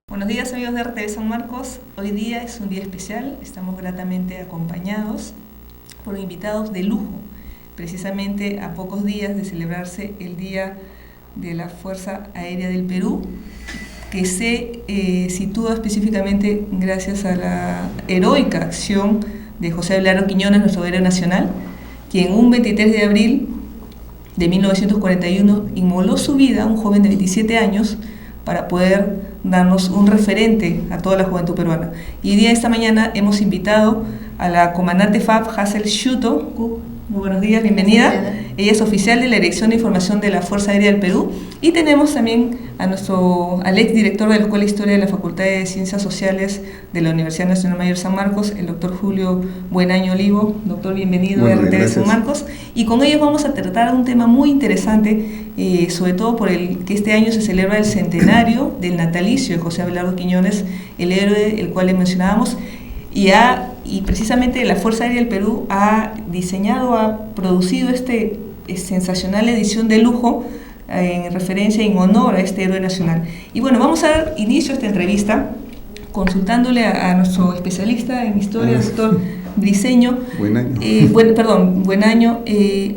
Buenos días amigos de RTV San Marcos, hoy día es un día especial, estamos gratamente acompañados por invitados de lujo, precisamente a pocos días de celebrarse el Día de la Fuerza Aérea del Perú, que se sitúa específicamente gracias a la heroica acción de José Abelardo Quiñones, nuestro héroe nacional, quien un 23 de abril de 1941 inmoló su vida, un joven de 27 años, para poder darnos un referente a toda la juventud peruana. Y hoy día, esta mañana, hemos invitado a la comandante FAB, Hazel Shuto. Muy buenos días, bienvenida. Ella es oficial de la Dirección de Información de la Fuerza Aérea del Perú. Y tenemos también al ex director de la Escuela de Historia de la Facultad de Ciencias Sociales de la Universidad Nacional Mayor San Marcos, el doctor Julio Buenaño Olivo. Doctor, bienvenido a RTV San Marcos. Y con ellos vamos a tratar un tema muy interesante, sobre todo por el que este año se celebra el centenario del natalicio de José Abelardo Quiñones, el héroe, el cual le mencionábamos, y precisamente la Fuerza Aérea del Perú ha producido sensacional edición de lujo en referencia, en honor a este héroe nacional. Y bueno, vamos a dar inicio a esta entrevista consultándole a nuestro especialista en historia, doctor Briceño, Buenaño,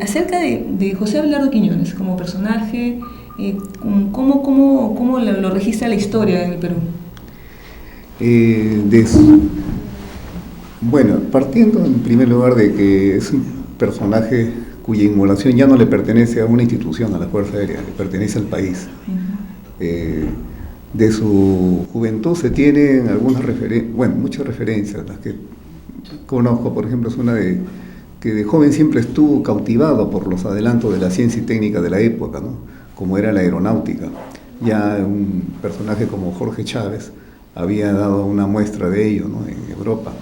acerca de José Abelardo Quiñones como personaje, ¿cómo lo registra la historia en el Perú? Bueno, partiendo en primer lugar de que es un personaje cuya inmolación ya no le pertenece a una institución, a la Fuerza Aérea, le pertenece al país. De su juventud se tienen muchas referencias. Las que conozco, por ejemplo, es una que de joven siempre estuvo cautivado por los adelantos de la ciencia y técnica de la época, ¿no? Como era la aeronáutica. Ya un personaje como Jorge Chávez había dado una muestra de ello, ¿no? En Europa.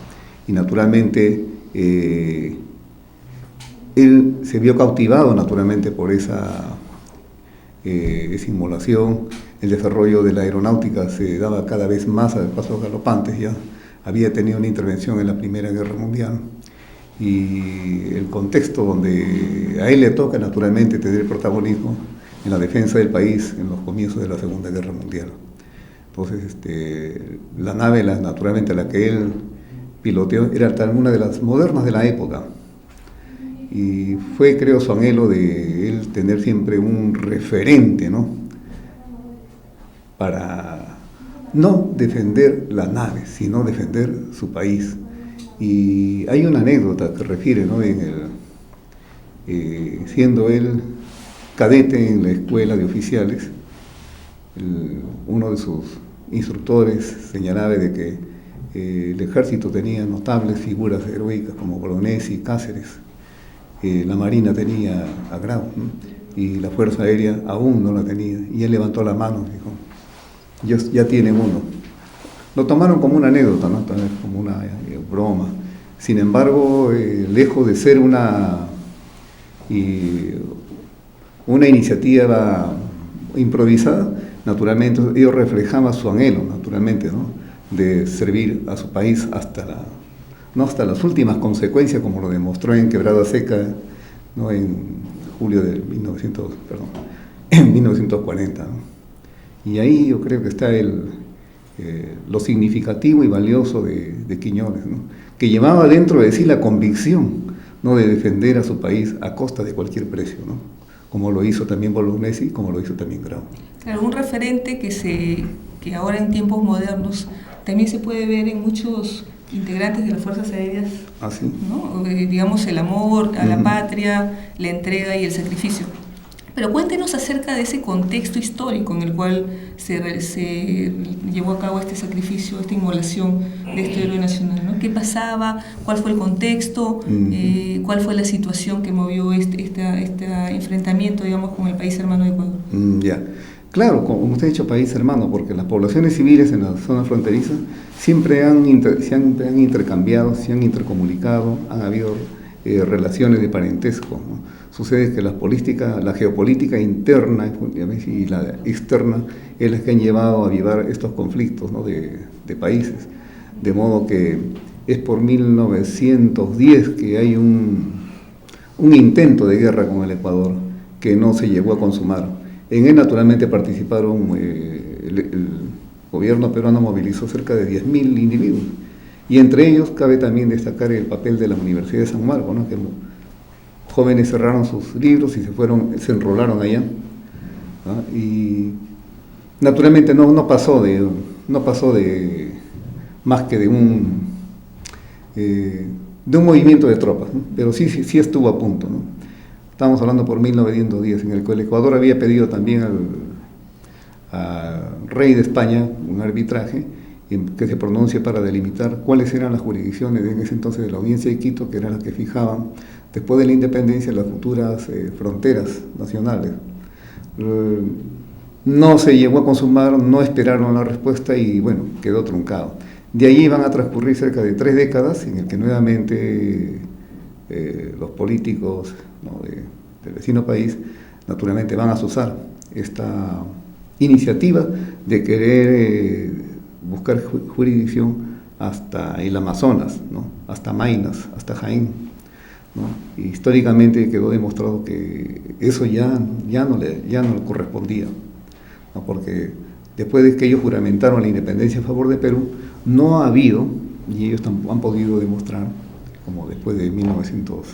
Y naturalmente él se vio cautivado naturalmente por esa inmolación. El desarrollo de la aeronáutica se daba cada vez más a pasos galopantes. Ya había tenido una intervención en la Primera Guerra Mundial, y el contexto donde a él le toca naturalmente tener protagonismo en la defensa del país en los comienzos de la Segunda Guerra Mundial. Entonces la nave naturalmente la que él piloteó era una de las modernas de la época, y fue, creo, su anhelo de él tener siempre un referente, ¿no? Para no defender la nave, sino defender su país. Y hay una anécdota que refiere, ¿no? Siendo él cadete en la escuela de oficiales, uno de sus instructores señalaba de que el ejército tenía notables figuras heroicas como Bolognesi y Cáceres, la Marina tenía a Grau, ¿no? Y la Fuerza Aérea aún no la tenía, y él levantó la mano y dijo: ellos ya tienen uno. Lo tomaron como una anécdota, ¿no? Tal vez como una broma. Sin embargo, lejos de ser una iniciativa improvisada, naturalmente ellos reflejaban su anhelo, naturalmente, ¿no? De servir a su país hasta las últimas consecuencias, como lo demostró en Quebrada Seca, ¿no? En julio de 1940, ¿no? Y ahí yo creo que está lo significativo y valioso de Quiñones, ¿no? Que llevaba dentro de sí la convicción, ¿no? De defender a su país a costa de cualquier precio, ¿no? Como lo hizo también Bolognesi, como lo hizo también Grau. Claro, un referente que ahora en tiempos modernos también se puede ver en muchos integrantes de las Fuerzas Aéreas, ¿sí? ¿no? Digamos, el amor a la patria, la entrega y el sacrificio. Pero cuéntenos acerca de ese contexto histórico en el cual se llevó a cabo este sacrificio, esta inmolación de este héroe nacional, ¿no? ¿Qué pasaba? ¿Cuál fue el contexto? ¿Cuál fue la situación que movió este enfrentamiento, digamos, con el país hermano de Ecuador? Claro, como usted ha dicho, país hermano, porque las poblaciones civiles en la zona fronteriza siempre han intercambiado, se han intercomunicado, han habido relaciones de parentesco, ¿no? sucede que la geopolítica interna y la externa es la que han llevado a avivar estos conflictos, ¿no?, de países. De modo que es por 1910 que hay un intento de guerra con el Ecuador que no se llegó a consumar. En él naturalmente participaron, el gobierno peruano movilizó cerca de 10.000 individuos, y entre ellos cabe también destacar el papel de la Universidad de San Marcos, ¿no?, que jóvenes cerraron sus libros y se enrolaron allá, ¿no? Y naturalmente no pasó de más que de un movimiento de tropas, ¿no? Pero sí estuvo a punto, ¿no? Estamos hablando por 1910, en el que el Ecuador había pedido también al rey de España un arbitraje que se pronuncie para delimitar cuáles eran las jurisdicciones en ese entonces de la Audiencia de Quito, que eran las que fijaban, después de la independencia, las futuras fronteras nacionales. No se llegó a consumar, no esperaron la respuesta y bueno, quedó truncado. De ahí van a transcurrir cerca de 3 décadas en el que nuevamente los políticos, ¿no?, del vecino país naturalmente van a azuzar esta iniciativa de querer buscar jurisdicción hasta el Amazonas, ¿no?, hasta Maynas, hasta Jaén, ¿no? Y históricamente quedó demostrado que eso ya no le correspondía, ¿no?, porque después de que ellos juramentaron la independencia a favor de Perú, no ha habido, y ellos han podido demostrar, como después de 1900,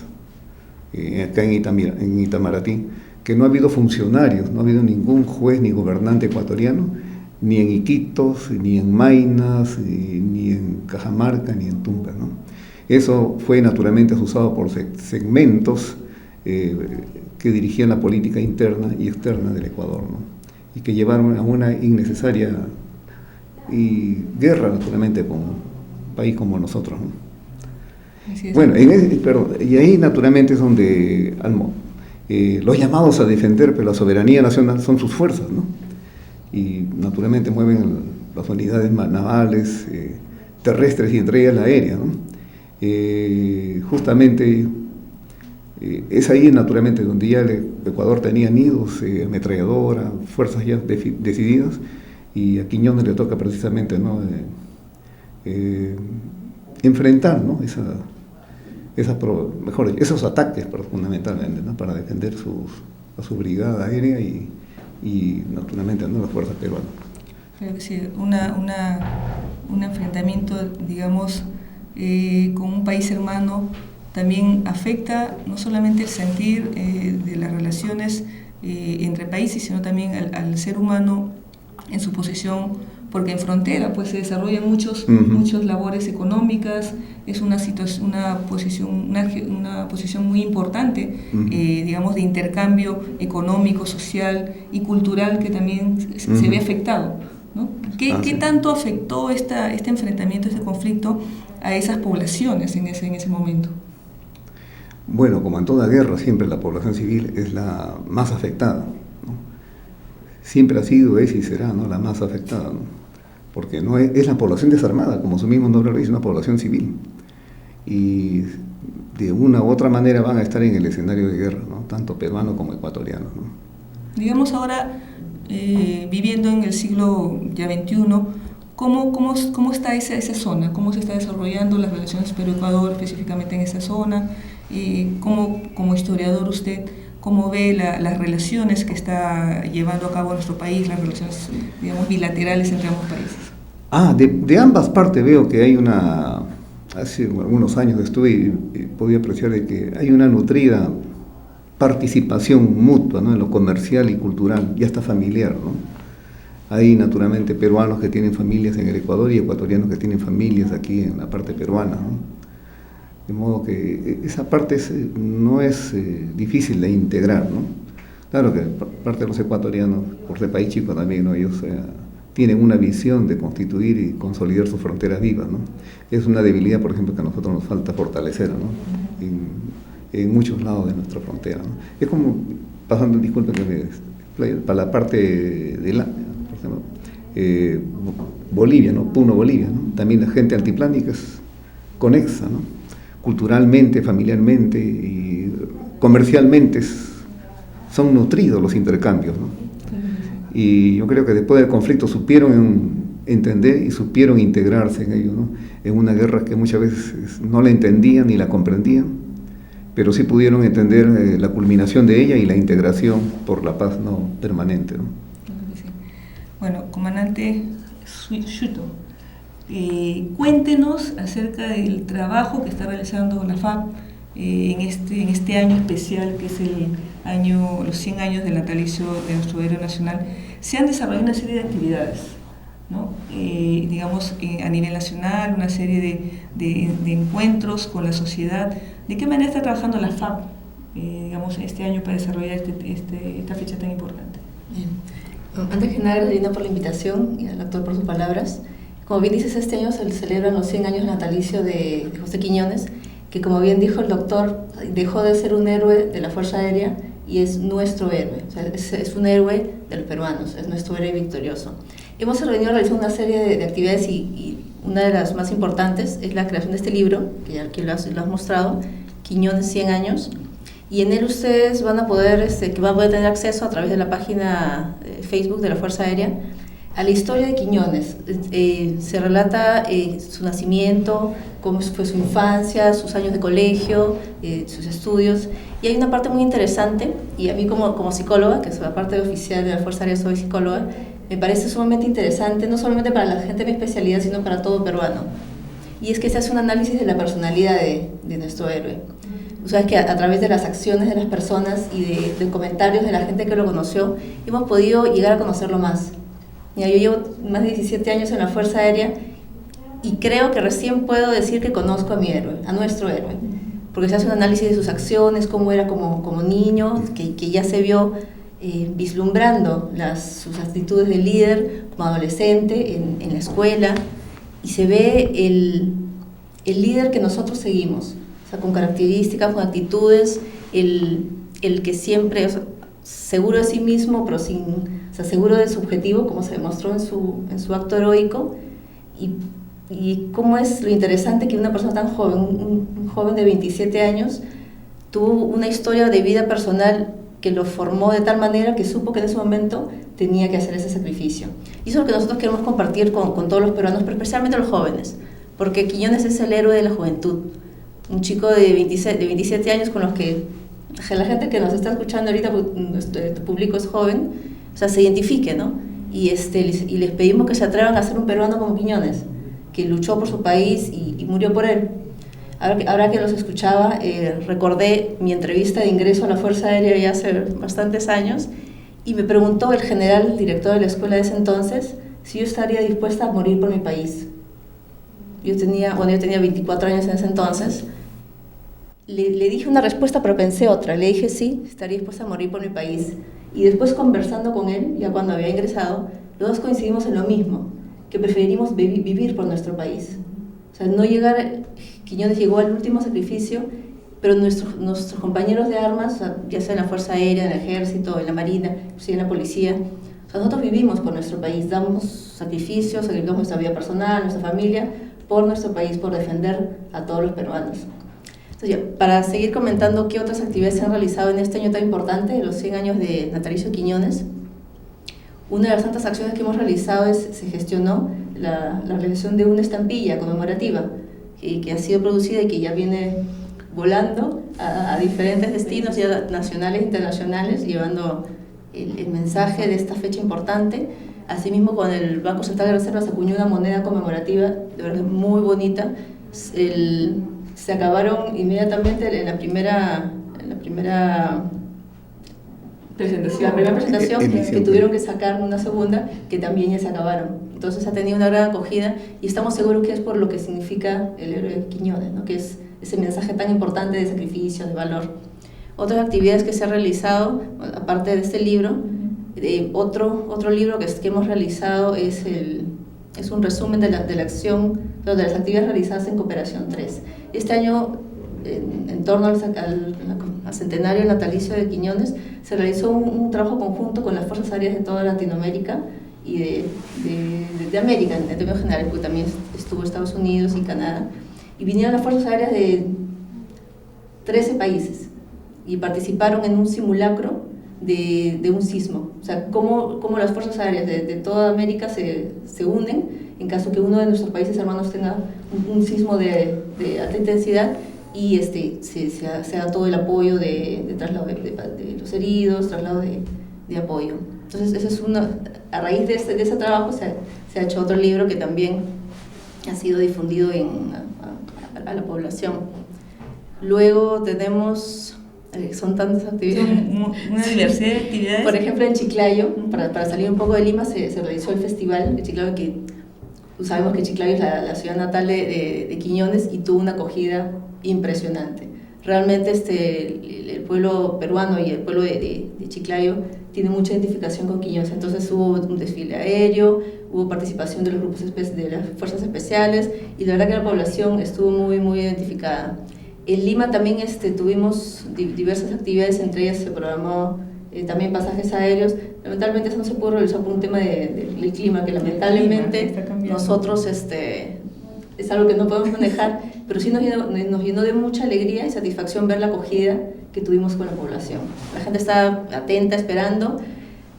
acá en Itamaraty, que no ha habido funcionarios, no ha habido ningún juez ni gobernante ecuatoriano, ni en Iquitos, ni en Maynas, ni en Cajamarca, ni en Tumpa, ¿no? Eso fue naturalmente usado por segmentos que dirigían la política interna y externa del Ecuador, ¿no?, y que llevaron a una innecesaria guerra naturalmente con un país como nosotros, ¿no? Bueno, y ahí naturalmente es donde los llamados a defender la soberanía nacional son sus fuerzas, ¿no? Y naturalmente mueven las unidades navales, terrestres y entre ellas la aérea, ¿no? Justamente es ahí naturalmente donde ya el Ecuador tenía nidos, ametralladora, fuerzas ya decididas, y a Quiñones le toca precisamente, ¿no?, enfrentar, ¿no?, esos ataques fundamentalmente, ¿no?, para defender a su brigada aérea y naturalmente, ¿no?, las fuerzas peruanas. Creo que sí, un enfrentamiento, digamos, con un país hermano también afecta no solamente el sentir de las relaciones entre países, sino también al ser humano en su posición, porque en frontera pues se desarrollan muchas labores económicas, es una posición muy importante, digamos, de intercambio económico, social y cultural, que también se ve afectado, ¿no? ¿Qué tanto afectó este enfrentamiento, este conflicto a esas poblaciones en ese momento? Bueno, como en toda guerra, siempre la población civil es la más afectada, ¿no? Siempre ha sido, es y será, ¿no?, la más afectada, ¿no? Porque no es la población desarmada, como su mismo nombre lo dice, una población civil. Y de una u otra manera van a estar en el escenario de guerra, ¿no?, tanto peruano como ecuatoriano, ¿no? Digamos ahora, viviendo en el siglo ya XXI, ¿cómo está esa zona? ¿Cómo se está desarrollando las relaciones Perú-Ecuador específicamente en esa zona? Como historiador usted, ¿cómo ve las relaciones que está llevando a cabo nuestro país, las relaciones, digamos, bilaterales entre ambos países? De ambas partes veo que hay hace algunos años estuve y podía apreciar de que hay una nutrida participación mutua, ¿no?, en lo comercial y cultural, y hasta familiar, ¿no? Hay naturalmente peruanos que tienen familias en el Ecuador y ecuatorianos que tienen familias aquí en la parte peruana, ¿no? De modo que esa parte no es difícil de integrar, ¿no? Claro que parte de los ecuatorianos, por ser país chico también, ¿no?, ellos tienen una visión de constituir y consolidar sus fronteras vivas, ¿no? Es una debilidad, por ejemplo, que a nosotros nos falta fortalecer, ¿no?, en muchos lados de nuestra frontera, ¿no? Es como, pasando, disculpen que para la parte de por ejemplo, Bolivia, ¿no?, Puno, Bolivia, ¿no? También la gente altiplánica es conexa, ¿no?, culturalmente, familiarmente y comercialmente son nutridos los intercambios, ¿no? Y yo creo que después del conflicto supieron entender y supieron integrarse en ello, ¿no? En una guerra que muchas veces no la entendían ni la comprendían, pero sí pudieron entender la culminación de ella y la integración por la paz, ¿no?, permanente, ¿no? Bueno, comandante Shuto, cuéntenos acerca del trabajo que está realizando la FAP en este año especial, que es los 100 años del natalicio de nuestro héroe nacional. Se han desarrollado una serie de actividades, ¿no? Digamos, a nivel nacional, una serie de encuentros con la sociedad. ¿De qué manera está trabajando la FAP, digamos, este año para desarrollar esta fecha tan importante? Bien. Antes que nada, gracias por la invitación y al actor por sus palabras. Como bien dices, este año se celebran los 100 años natalicio de José Quiñones, que, como bien dijo el doctor, dejó de ser un héroe de la Fuerza Aérea y es nuestro héroe. O sea, es un héroe de los peruanos, es nuestro héroe victorioso. Hemos venido realizando una serie de actividades y una de las más importantes es la creación de este libro, que ya aquí lo has mostrado, Quiñones 100 años, y en él ustedes van a poder tener acceso a través de la página Facebook de la Fuerza Aérea a la historia de Quiñones. Se relata su nacimiento, cómo fue su infancia, sus años de colegio, sus estudios, y hay una parte muy interesante, y a mí como psicóloga, que soy parte de oficial de la Fuerza Aérea, soy psicóloga, me parece sumamente interesante, no solamente para la gente de mi especialidad, sino para todo peruano, y es que se hace un análisis de la personalidad de nuestro héroe. O sea, es que a través de las acciones de las personas y de comentarios de la gente que lo conoció, hemos podido llegar a conocerlo más. Mira, yo llevo más de 17 años en la Fuerza Aérea y creo que recién puedo decir que conozco a mi héroe, a nuestro héroe, porque se hace un análisis de sus acciones, cómo era como niño, que ya se vio vislumbrando sus actitudes de líder como adolescente en la escuela, y se ve el líder que nosotros seguimos, o sea, con características, con actitudes, el que siempre, o sea, seguro de sí mismo, pero seguro de su objetivo, como se demostró en su acto heroico, y cómo es lo interesante que una persona tan joven, un joven de 27 años, tuvo una historia de vida personal que lo formó de tal manera que supo que en ese momento tenía que hacer ese sacrificio. Y eso es lo que nosotros queremos compartir con todos los peruanos, pero especialmente los jóvenes, porque Quiñones es el héroe de la juventud, un chico de 27 años con los que la gente que nos está escuchando ahorita, tu público es joven, o sea, se identifique, ¿no? Y les pedimos que se atrevan a ser un peruano como Quiñones, que luchó por su país y murió por él. Ahora que los escuchaba, recordé mi entrevista de ingreso a la Fuerza Aérea ya hace bastantes años, y me preguntó el general director de la escuela de ese entonces si yo estaría dispuesta a morir por mi país. Yo tenía 24 años en ese entonces. Le dije una respuesta, pero pensé otra. Le dije sí, estaría dispuesta a morir por mi país. Y después, conversando con él, ya cuando había ingresado, los dos coincidimos en lo mismo, que preferimos vivir por nuestro país. O sea, no llegar, Quiñones llegó al último sacrificio, pero nuestros compañeros de armas, o sea, ya sea en la Fuerza Aérea, en el Ejército, en la Marina, en la Policía, o sea, nosotros vivimos por nuestro país, damos sacrificios, sacrificamos nuestra vida personal, nuestra familia, por nuestro país, por defender a todos los peruanos. Entonces, ya, para seguir comentando qué otras actividades se han realizado en este año tan importante, de los 100 años de natalicio de Quiñones, una de las tantas acciones que hemos realizado se gestionó la realización de una estampilla conmemorativa que ha sido producida y que ya viene volando a diferentes destinos, ya nacionales e internacionales, llevando el mensaje de esta fecha importante. Asimismo, con el Banco Central de Reservas se acuñó una moneda conmemorativa, de verdad muy bonita. Se acabaron inmediatamente en la primera presentación que tuvieron que sacar una segunda, que también ya se acabaron. Entonces ha tenido una gran acogida y estamos seguros que es por lo que significa el héroe Quiñones, ¿no? Que es ese mensaje tan importante de sacrificio, de valor. Otras actividades que se han realizado, aparte de este libro, otro libro que hemos realizado es un resumen de la acción, de las actividades realizadas en Cooperación 3. Este año, en torno al centenario natalicio de Quiñones, se realizó un trabajo conjunto con las Fuerzas Aéreas de toda Latinoamérica y de América en términos generales, porque también estuvo Estados Unidos y Canadá, y vinieron las Fuerzas Aéreas de 13 países. y participaron en un simulacro de un sismo. O sea, cómo las fuerzas aéreas de toda América se unen en caso que uno de nuestros países hermanos tenga un sismo de alta intensidad y se haga todo el apoyo de traslado de los heridos, traslado de apoyo. Entonces, eso es a raíz de ese trabajo se ha hecho otro libro que también ha sido difundido a la población. Luego tenemos, son tantas actividades. Una diversidad de actividades. Por ejemplo, en Chiclayo, para salir un poco de Lima, se realizó el festival de Chiclayo, que sabemos que Chiclayo es la ciudad natal de Quiñones y tuvo una acogida impresionante. Realmente el pueblo peruano y el pueblo de Chiclayo tiene mucha identificación con Quiñones. Entonces hubo un desfile aéreo, hubo participación de los grupos de las fuerzas especiales y la verdad que la población estuvo muy, muy identificada. En Lima también tuvimos diversas actividades, entre ellas se programó también pasajes aéreos. Lamentablemente eso no se pudo realizar por un tema del clima, que lamentablemente nosotros es algo que no podemos manejar, pero sí nos llenó de mucha alegría y satisfacción ver la acogida que tuvimos con la población. La gente estaba atenta, esperando,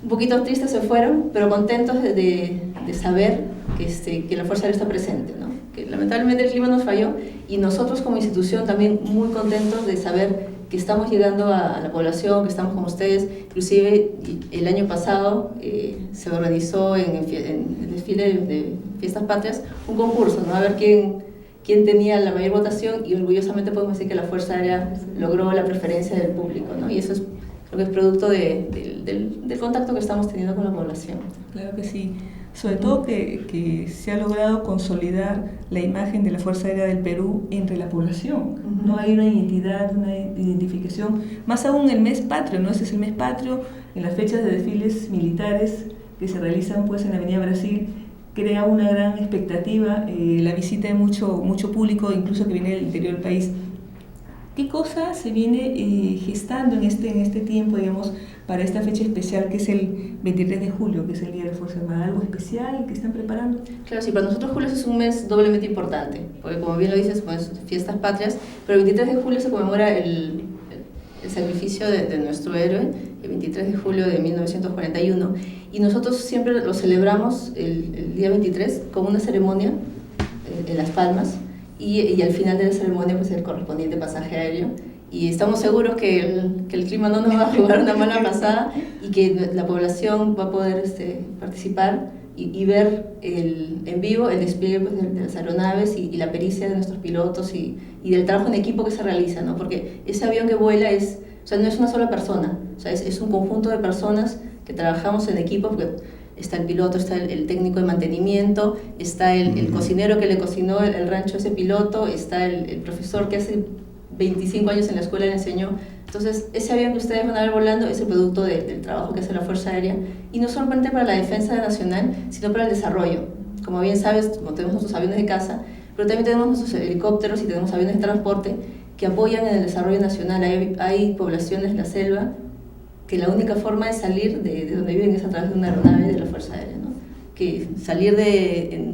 un poquito tristes se fueron, pero contentos de saber que la Fuerza Aérea está presente, ¿no? Que lamentablemente el clima nos falló y nosotros como institución también muy contentos de saber que estamos llegando a la población, que estamos con ustedes. Inclusive el año pasado se organizó en el desfile de Fiestas Patrias un concurso, ¿no? A ver quién tenía la mayor votación y orgullosamente podemos decir que la Fuerza Aérea logró la preferencia del público, ¿no? Y eso creo que es producto del contacto que estamos teniendo con la población. Claro que sí. Sobre todo que se ha logrado consolidar la imagen de la Fuerza Aérea del Perú entre la población. No hay una identidad, una identificación. Más aún el mes patrio, ¿no? Este es el mes patrio, en las fechas de desfiles militares que se realizan pues en la Avenida Brasil, crea una gran expectativa, la visita de mucho público, incluso que viene del interior del país. ¿Qué cosa se viene gestando en este tiempo, digamos, para esta fecha especial que es el 23 de julio, que es el Día de la Fuerza Armada? ¿Algo especial que están preparando? Claro, sí, para nosotros julio es un mes doblemente importante, porque como bien lo dices, pues Fiestas Patrias, pero el 23 de julio se conmemora el sacrificio de nuestro héroe, el 23 de julio de 1941, y nosotros siempre lo celebramos el día 23 con una ceremonia en Las Palmas, y al final de la ceremonia pues el correspondiente pasaje aéreo, y estamos seguros que el clima no nos va a jugar una mala pasada y que la población va a poder participar y ver en vivo el despliegue pues, de las aeronaves y la pericia de nuestros pilotos y del trabajo en equipo que se realiza, ¿no? Porque ese avión que vuela no es una sola persona, o sea, es un conjunto de personas que trabajamos en equipo, porque está el piloto, está el técnico de mantenimiento, está el cocinero que le cocinó el rancho a ese piloto, está el profesor que hace 25 años en la escuela le enseñó. Entonces, ese avión que ustedes van a ver volando es el producto del trabajo que hace la Fuerza Aérea, y no solamente para la defensa nacional, sino para el desarrollo. Como bien sabes, tenemos nuestros aviones de caza, pero también tenemos nuestros helicópteros y tenemos aviones de transporte que apoyan en el desarrollo nacional. Hay poblaciones en la selva que la única forma de salir de donde viven es a través de una aeronave de la Fuerza Aérea, ¿no? Que salir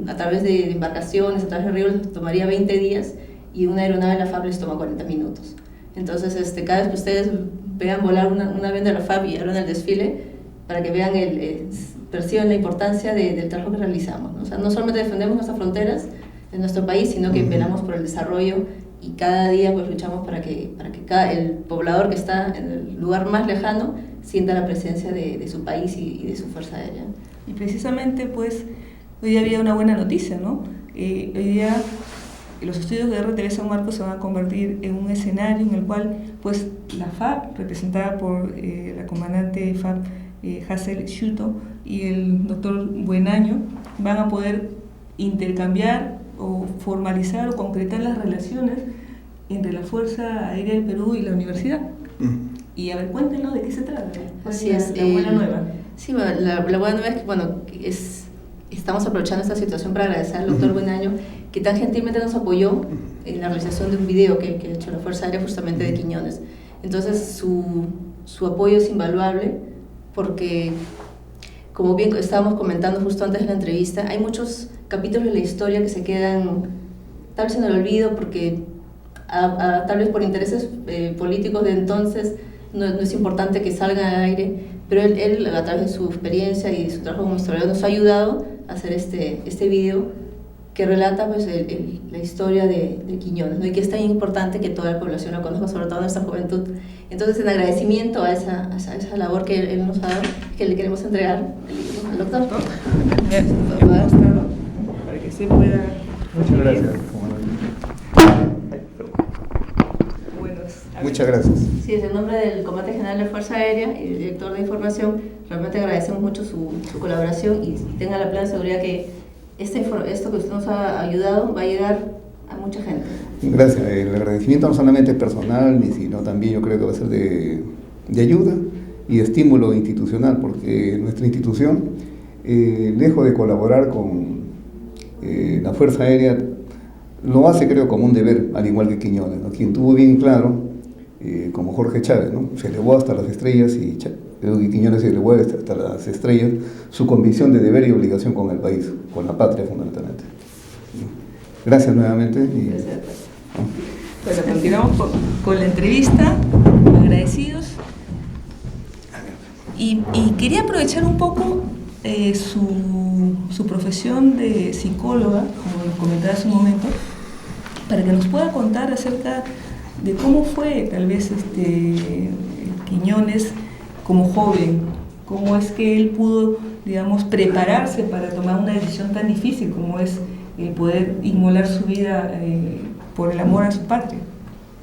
a través de embarcaciones, a través de ríos, les tomaría 20 días, y una aeronave de la FAB les toma 40 minutos. Entonces, cada vez que ustedes vean volar un avión de la FAB y hagan el desfile, para que vean, perciban la importancia del trabajo que realizamos, ¿no? O sea, no solamente defendemos nuestras fronteras de nuestro país, sino que velamos por el desarrollo, y cada día pues luchamos para que el poblador que está en el lugar más lejano sienta la presencia de su país y de su Fuerza Aérea. Y precisamente pues hoy día había una buena noticia, ¿no? Hoy día los estudios de RTV San Marcos se van a convertir en un escenario en el cual pues la FAB, representada por la comandante FAB Hazel Shuto y el doctor Buenaño, van a poder intercambiar o formalizar o concretar las relaciones entre la Fuerza Aérea del Perú y la universidad. Y a ver, cuéntenos de qué se trata. Así es. La buena nueva. Sí, la buena nueva es que estamos aprovechando esta situación para agradecer al doctor Buenaño, que tan gentilmente nos apoyó en la realización de un video que ha hecho la Fuerza Aérea justamente de Quiñones. Entonces su apoyo es invaluable, porque como bien estábamos comentando justo antes de la entrevista, hay muchos capítulos de la historia que se quedan tal vez en el olvido porque tal vez por intereses políticos de entonces, no es importante que salga al aire, pero él, a través de su experiencia y de su trabajo como historiador, nos ha ayudado a hacer este video que relata pues, la historia de Quiñones, ¿no? Y que es tan importante que toda la población lo conozca, sobre todo nuestra juventud. Entonces, en agradecimiento a esa labor que él nos ha dado, que le queremos entregar el libro al doctor. Para que se pueda... Muchas gracias. Muchas gracias. Sí, es en nombre del Comandante General de la Fuerza Aérea y del Director de Información, realmente agradecemos mucho su colaboración y tenga la plena seguridad que esto que usted nos ha ayudado va a llegar a mucha gente. Gracias. El agradecimiento no solamente personal, sino también yo creo que va a ser de ayuda y estímulo institucional, porque nuestra institución, lejos de colaborar con la Fuerza Aérea, lo hace creo como un deber, al igual que Quiñones, ¿no? Quien tuvo bien claro, como Jorge Chávez, ¿no? Se elevó hasta las estrellas y Quiñones se elevó hasta las estrellas, su convicción de deber y obligación con el país, con la patria fundamentalmente. Gracias nuevamente. Gracias. Bueno, continuamos con la entrevista, agradecidos. Y quería aprovechar un poco su profesión de psicóloga, como nos comentaba hace un momento, para que nos pueda contar acerca de cómo fue tal vez Quiñones como joven, cómo es que él pudo, digamos, prepararse para tomar una decisión tan difícil como es el poder inmolar su vida por el amor a su patria.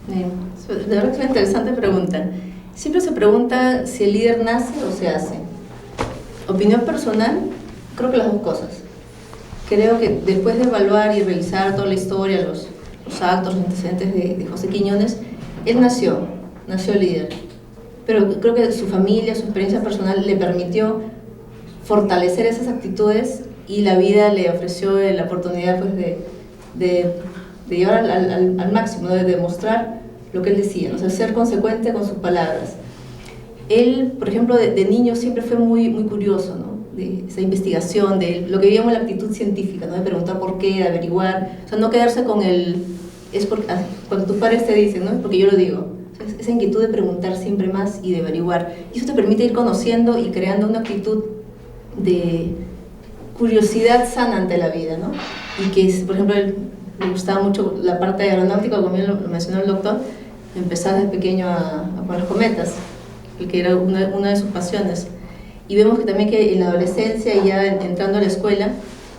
De verdad que es una interesante pregunta. Siempre se pregunta si el líder nace o se hace. Opinión personal, creo que las dos cosas. Creo que después de evaluar y revisar toda la historia, los actos, los antecedentes de José Quiñones, él nació líder. Pero creo que su familia, su experiencia personal le permitió fortalecer esas actitudes y la vida le ofreció la oportunidad pues, de llevar al máximo, de demostrar lo que él decía, ¿no? O sea, ser consecuente con sus palabras. Él, por ejemplo, de niño siempre fue muy curioso, ¿no? De esa investigación, de lo que llamamos la actitud científica, ¿no? De preguntar por qué, de averiguar, o sea, no quedarse con cuando tus padres te dicen, ¿no? Es porque yo lo digo. O sea, esa inquietud de preguntar siempre más y de averiguar. Y eso te permite ir conociendo y creando una actitud de curiosidad sana ante la vida, ¿no? Y que, por ejemplo, él le gustaba mucho la parte aeronáutica, como bien lo mencionó el doctor, empezaba desde pequeño a poner cometas, que era una de sus pasiones. Y vemos que también que en la adolescencia, ya entrando a la escuela,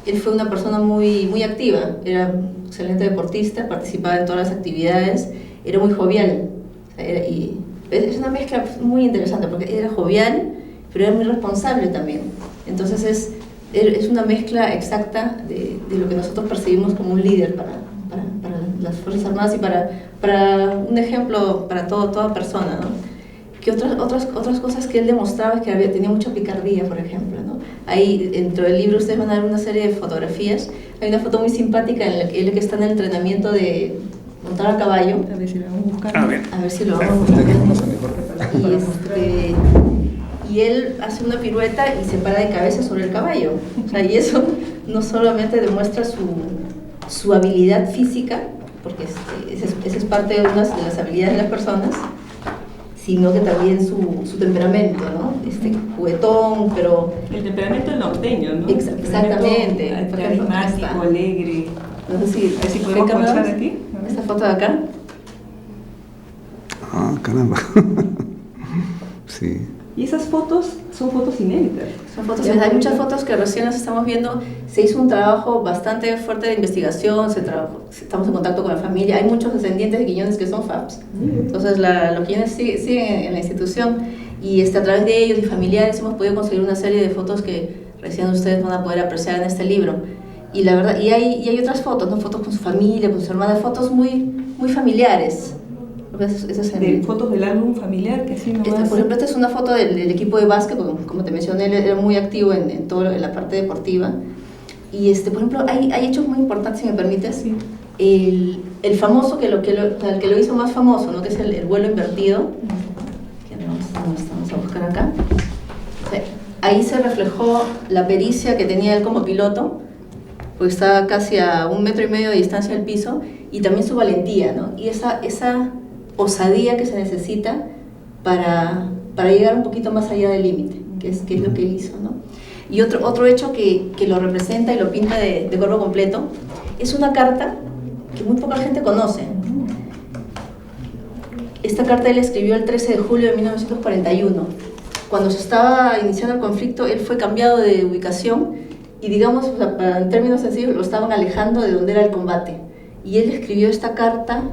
él fue una persona muy activa, era un excelente deportista, participaba en todas las actividades, era muy jovial. Y es una mezcla muy interesante, porque era jovial, pero era muy responsable también. Entonces es una mezcla exacta de lo que nosotros percibimos como un líder para las Fuerzas Armadas y para un ejemplo para toda persona, ¿no? Que otras cosas que él demostraba es que tenía mucha picardía, por ejemplo, ¿no? Ahí dentro del libro ustedes van a ver una serie de fotografías. Hay una foto muy simpática en la que él está en el entrenamiento de montar a caballo. A ver si lo vamos a buscar. A ver si lo vamos a buscar. Y él hace una pirueta y se para de cabeza sobre el caballo. O sea, y eso no solamente demuestra su habilidad física, porque esa es parte de unas de las habilidades de las personas, sino que también su temperamento, ¿no? Juguetón, pero... El temperamento norteño, ¿no? Exactamente. Carismático, alegre. No sé si, a ver si podemos mostrar aquí. Esta foto de acá. Ah, caramba. Sí. Y esas fotos son fotos inéditas. Son fotos, hay muchas fotos que recién las estamos viendo. Se hizo un trabajo bastante fuerte de investigación, estamos en contacto con la familia. Hay muchos descendientes de Quiñones que son FAPs. Entonces los Quiñones siguen en la institución y a través de ellos y familiares hemos podido conseguir una serie de fotos que recién ustedes van a poder apreciar en este libro. Y la verdad, y hay otras fotos, ¿no? Fotos con su familia, con su hermana, fotos muy familiares. Fotos del álbum familiar, que así nomás... Por ejemplo, esta es una foto del equipo de básquet, como te mencioné, él era muy activo en la parte deportiva. Y por ejemplo, hay hechos muy importantes, si me permites. Sí. El famoso, que lo hizo más famoso, ¿no? Que es el vuelo invertido. Que vamos a buscar acá. O sea, ahí se reflejó la pericia que tenía él como piloto, porque estaba casi a 1,5 metros de distancia del piso, y también su valentía, ¿no? Y esa osadía que se necesita para llegar un poquito más allá del límite, que es lo que él hizo, ¿no? Y otro hecho que lo representa y lo pinta de cuerpo completo es una carta que muy poca gente conoce. Esta carta él escribió el 13 de julio de 1941. Cuando se estaba iniciando el conflicto, él fue cambiado de ubicación y, digamos, o sea, en términos sencillos, lo estaban alejando de donde era el combate. Y él escribió esta carta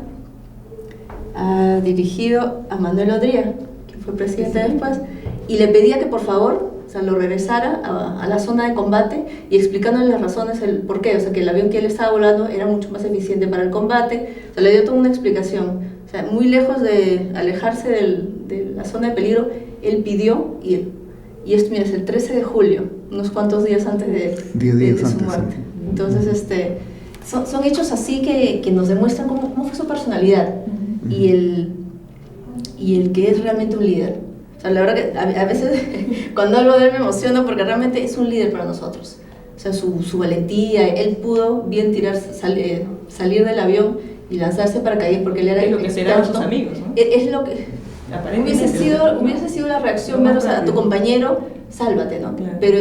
dirigido a Manuel Odría, que fue presidente después, y le pedía que por favor, o sea, lo regresara a la zona de combate y explicándole las razones, el por qué, o sea, que el avión que él estaba volando era mucho más eficiente para el combate, o sea, le dio toda una explicación. O sea, muy lejos de alejarse de la zona de peligro, él pidió ir. Y esto, mira, es el 13 de julio, unos cuantos días antes de su muerte. Sí. Entonces, son hechos así que nos demuestran cómo fue su personalidad y el que es realmente un líder. O sea, la verdad que a veces cuando hablo de él me emociono porque realmente es un líder para nosotros. O sea, su valentía, él pudo bien salir del avión y lanzarse para caer porque él era es lo que serán sus amigos, ¿no? Es lo que hubiese sido la reacción ver, o sea, a tu compañero, sálvate, ¿no? Claro. Pero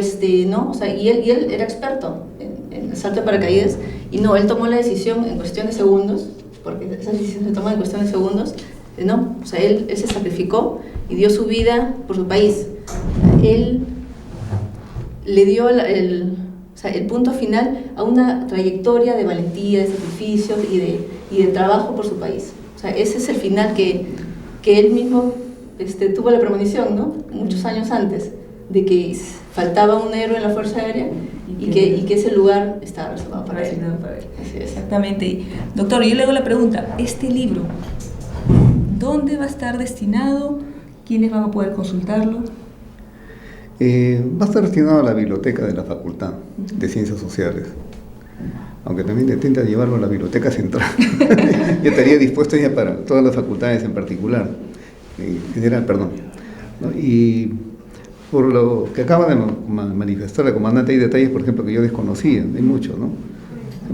no, o sea, y él era experto en el salto de paracaídas y no, él tomó la decisión en cuestión de segundos, porque esas decisiones se toman en cuestión de segundos, no, o sea, él se sacrificó y dio su vida por su país. Él le dio el punto final a una trayectoria de valentía, de sacrificios y de trabajo por su país. O sea, ese es el final que él mismo tuvo la premonición, ¿no? Muchos años antes, de que faltaba un héroe en la Fuerza Aérea y que ese lugar estaba reservado para él. Así es. Exactamente. Doctor, yo le hago la pregunta, ¿este libro dónde va a estar destinado? ¿Quiénes van a poder consultarlo? Va a estar destinado a la biblioteca de la Facultad de Ciencias Sociales, aunque también intenta llevarlo a la biblioteca central. Yo estaría dispuesto ya para todas las facultades en particular, en general, perdón, ¿no? Y por lo que acaba de manifestar el comandante, hay detalles, por ejemplo, que yo desconocía, hay muchos, ¿no?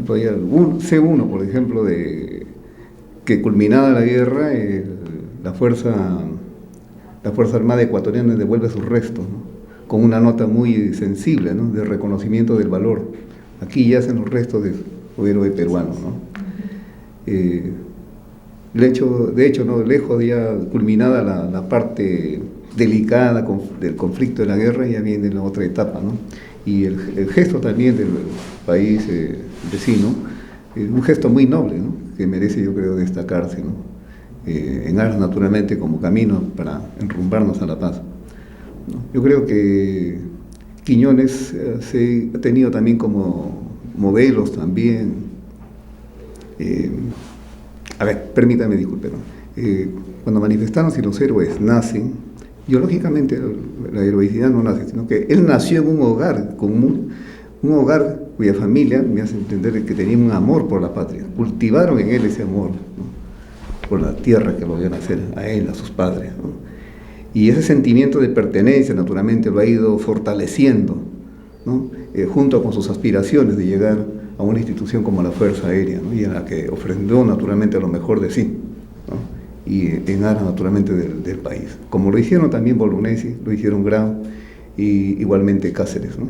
Por ejemplo, sé uno, por ejemplo, que culminada la guerra, la Fuerza Armada Ecuatoriana devuelve sus restos, ¿no? Con una nota muy sensible, ¿no? De reconocimiento del valor. Aquí yacen los restos de un héroe peruano, ¿no? De hecho, ¿no? Lejos ya culminada la parte delicada del conflicto de la guerra, ya viene la otra etapa, ¿no? Y el gesto también del país vecino, un gesto muy noble, ¿no? Que merece, yo creo, destacarse, ¿no? En aras, naturalmente, como camino para enrumbarnos a la paz, ¿no? Yo creo que Quiñones se ha tenido también como modelos también. Permítame, disculpe, ¿no? Cuando manifestaron si los héroes nacen, biológicamente la heroicidad no nace, sino que él nació en un hogar común, un hogar cuya familia me hace entender que tenía un amor por la patria, cultivaron en él ese amor, ¿no? Por la tierra que lo vio nacer, a él, a sus padres, ¿no? Y ese sentimiento de pertenencia, naturalmente, lo ha ido fortaleciendo, ¿no? Junto con sus aspiraciones de llegar a una institución como la Fuerza Aérea, ¿no? Y en la que ofrendó, naturalmente, lo mejor de sí, ¿no? Y en aras, naturalmente, del país. Como lo hicieron también Bolognesi, lo hicieron Grau, y igualmente Cáceres, ¿no?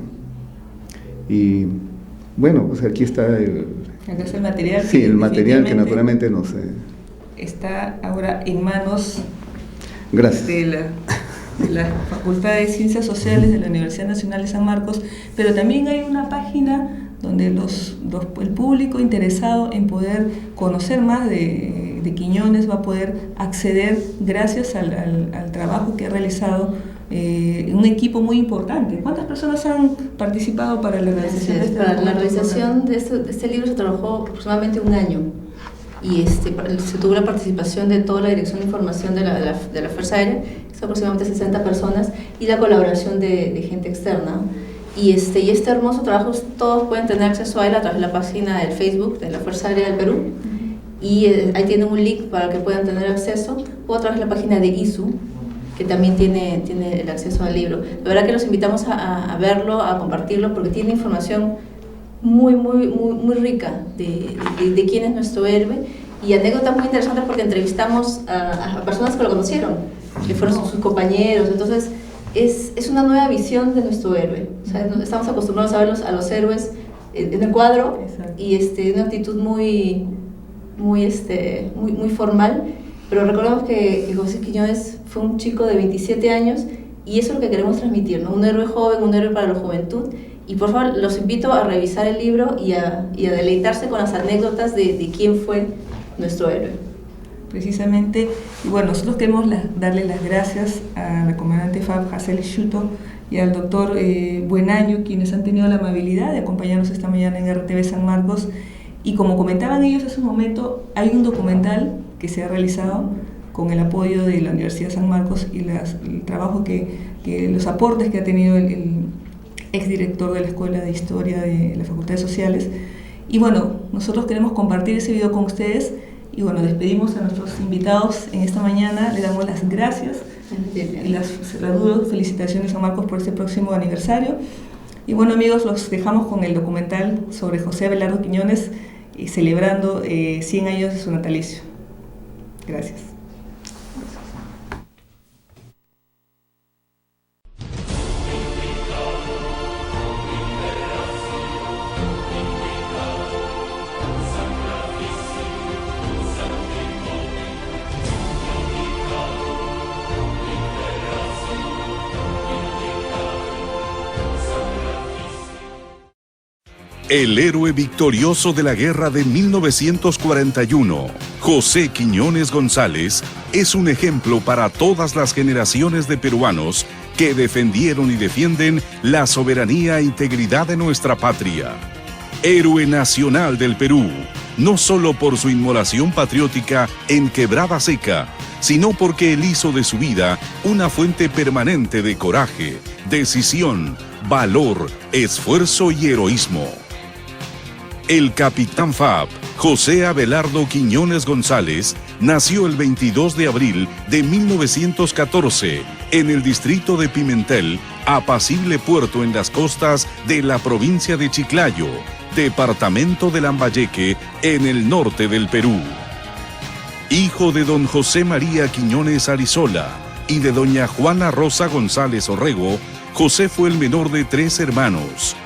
Y bueno, pues aquí está Acá está el material. Sí, el material que naturalmente nos... está ahora en manos Gracias. de la Facultad de Ciencias Sociales de la Universidad Nacional de San Marcos, pero también hay una página donde el público interesado en poder conocer más de Quiñones va a poder acceder gracias al trabajo que ha realizado un equipo muy importante. ¿Cuántas personas han participado para la realización de este Para la documento? realización de este libro se trabajó aproximadamente un año y se tuvo la participación de toda la Dirección de Información de la Fuerza Aérea, que son aproximadamente 60 personas, y la colaboración de gente externa. Y este hermoso trabajo todos pueden tener acceso a él a través de la página del Facebook de la Fuerza Aérea del Perú, y ahí tienen un link para que puedan tener acceso, o a través de la página de ISU, que también tiene el acceso al libro. La verdad que los invitamos a verlo, a compartirlo, porque tiene información muy rica de quién es nuestro héroe, y anécdotas muy interesantes porque entrevistamos a personas que lo conocieron, que fueron sus compañeros. Entonces es una nueva visión de nuestro héroe. O sea, estamos acostumbrados a ver a los héroes en el cuadro. Exacto. Y una actitud muy formal, pero recordemos que José Quiñones fue un chico de 27 años, y eso es lo que queremos transmitir, ¿no? Un héroe joven, un héroe para la juventud. Y por favor, los invito a revisar el libro y a deleitarse con las anécdotas de quién fue nuestro héroe. Precisamente, y bueno, nosotros queremos darle las gracias al comandante FAB Hassel Schuto y al doctor Buenaño, quienes han tenido la amabilidad de acompañarnos esta mañana en RTV San Marcos. Y como comentaban ellos hace un momento, hay un documental que se ha realizado con el apoyo de la Universidad de San Marcos y el trabajo los aportes que ha tenido el exdirector de la Escuela de Historia de las Facultades Sociales. Y bueno, nosotros queremos compartir ese video con ustedes, y bueno, despedimos a nuestros invitados en esta mañana, le damos las gracias y las felicitaciones a San Marcos por este próximo aniversario. Y bueno, amigos, los dejamos con el documental sobre José Abelardo Quiñones, celebrando 100 años de su natalicio. Gracias. El héroe victorioso de la guerra de 1941, José Quiñones González, es un ejemplo para todas las generaciones de peruanos que defendieron y defienden la soberanía e integridad de nuestra patria. Héroe nacional del Perú, no solo por su inmolación patriótica en Quebrada Seca, sino porque él hizo de su vida una fuente permanente de coraje, decisión, valor, esfuerzo y heroísmo. El capitán FAB, José Abelardo Quiñones González, nació el 22 de abril de 1914 en el distrito de Pimentel, apacible puerto en las costas de la provincia de Chiclayo, departamento de Lambayeque, en el norte del Perú. Hijo de don José María Quiñones Arizola y de doña Juana Rosa González Orrego, José fue el menor de 3 hermanos.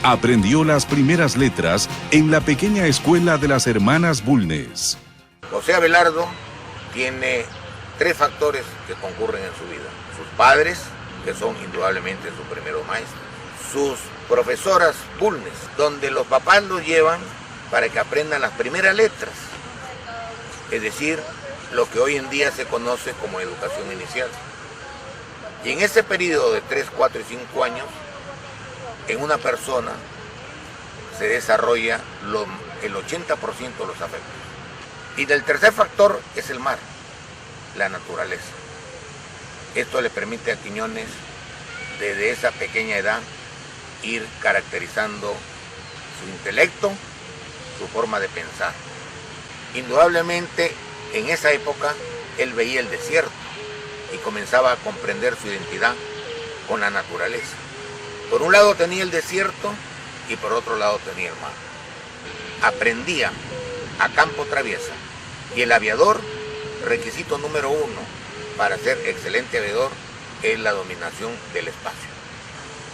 Aprendió las primeras letras en la pequeña escuela de las hermanas Bulnes. José Abelardo tiene 3 factores que concurren en su vida. Sus padres, que son indudablemente sus primeros maestros. Sus profesoras Bulnes, donde los papás los llevan para que aprendan las primeras letras. Es decir, lo que hoy en día se conoce como educación inicial. Y en ese periodo de 3, 4 y 5 años, en una persona se desarrolla el 80% de los afectos. Y del tercer factor es el mar, la naturaleza. Esto le permite a Quiñones, desde esa pequeña edad, ir caracterizando su intelecto, su forma de pensar. Indudablemente, en esa época, él veía el desierto y comenzaba a comprender su identidad con la naturaleza. Por un lado tenía el desierto y por otro lado tenía el mar. Aprendía a campo traviesa, y el aviador, requisito número 1 para ser excelente aviador, es la dominación del espacio.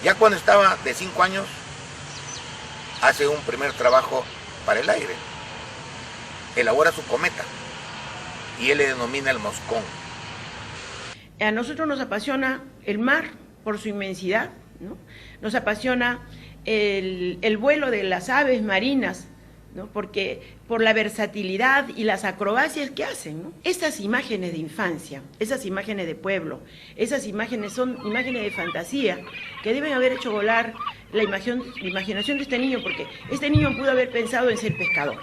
Ya cuando estaba de 5 años, hace un primer trabajo para el aire. Elabora su cometa y él le denomina el Moscón. A nosotros nos apasiona el mar por su inmensidad, ¿no? Nos apasiona el vuelo de las aves marinas, ¿no? Porque por la versatilidad y las acrobacias que hacen, ¿no? Estas imágenes de infancia, esas imágenes de pueblo, esas imágenes son imágenes de fantasía que deben haber hecho volar la imaginación de este niño, porque este niño pudo haber pensado en ser pescador,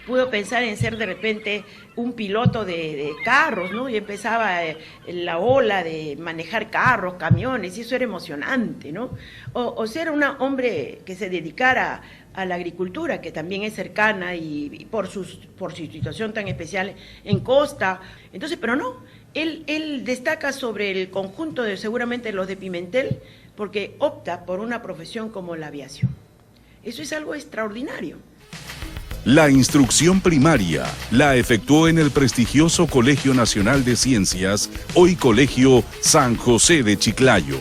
pudo pensar en ser de repente un piloto de carros, ¿no? Y empezaba la ola de manejar carros, camiones, y eso era emocionante, ¿no? O ser un hombre que se dedicara a la agricultura, que también es cercana y por su situación tan especial en costa. Entonces, pero no, él destaca sobre el conjunto de seguramente los de Pimentel, porque opta por una profesión como la aviación. Eso es algo extraordinario. La instrucción primaria la efectuó en el prestigioso Colegio Nacional de Ciencias, hoy Colegio San José de Chiclayo.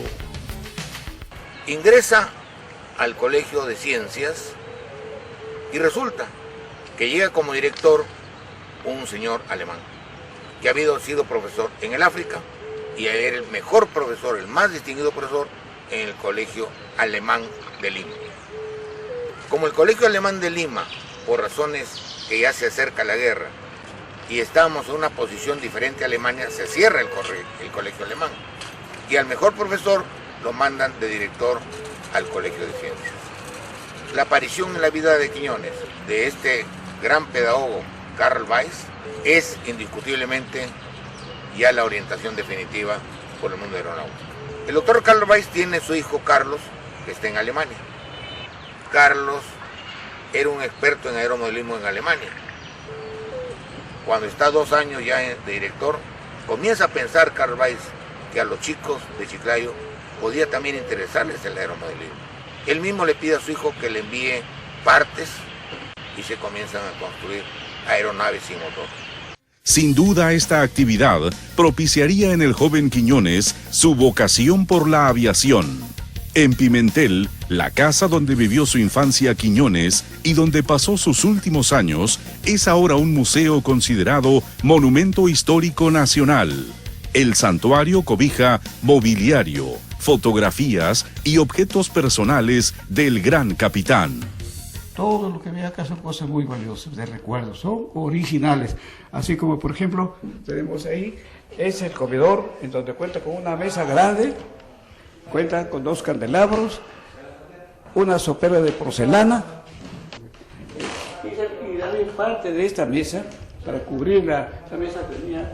Ingresa al Colegio de Ciencias y resulta que llega como director un señor alemán que ha sido profesor en el África y era el mejor profesor, el más distinguido profesor en el Colegio Alemán de Lima. Como el Colegio Alemán de Lima, por razones que ya se acerca la guerra y estamos en una posición diferente a Alemania, se cierra el Colegio Alemán y al mejor profesor lo mandan de director al Colegio de Ciencias. La aparición en la vida de Quiñones de este gran pedagogo, Karl Weiss, es indiscutiblemente ya la orientación definitiva por el mundo aeronáutico. El doctor Karl Weiss tiene su hijo Carlos, que está en Alemania. Carlos era un experto en aeromodelismo en Alemania. Cuando está 2 años ya de director, comienza a pensar Karl Weiss que a los chicos de Chiclayo podía también interesarles el aeromodelismo. Él mismo le pide a su hijo que le envíe partes y se comienzan a construir aeronaves sin motor. Sin duda, esta actividad propiciaría en el joven Quiñones su vocación por la aviación. En Pimentel, la casa donde vivió su infancia Quiñones y donde pasó sus últimos años, es ahora un museo considerado Monumento Histórico Nacional. El santuario cobija mobiliario, fotografías y objetos personales del gran capitán. Todo lo que ve acá son cosas muy valiosas, de recuerdos, son originales. Así como, por ejemplo, tenemos ahí, es el comedor, en donde cuenta con una mesa grande, cuenta con 2 candelabros, una sopera de porcelana, y también parte de esta mesa, para cubrirla, esta mesa tenía,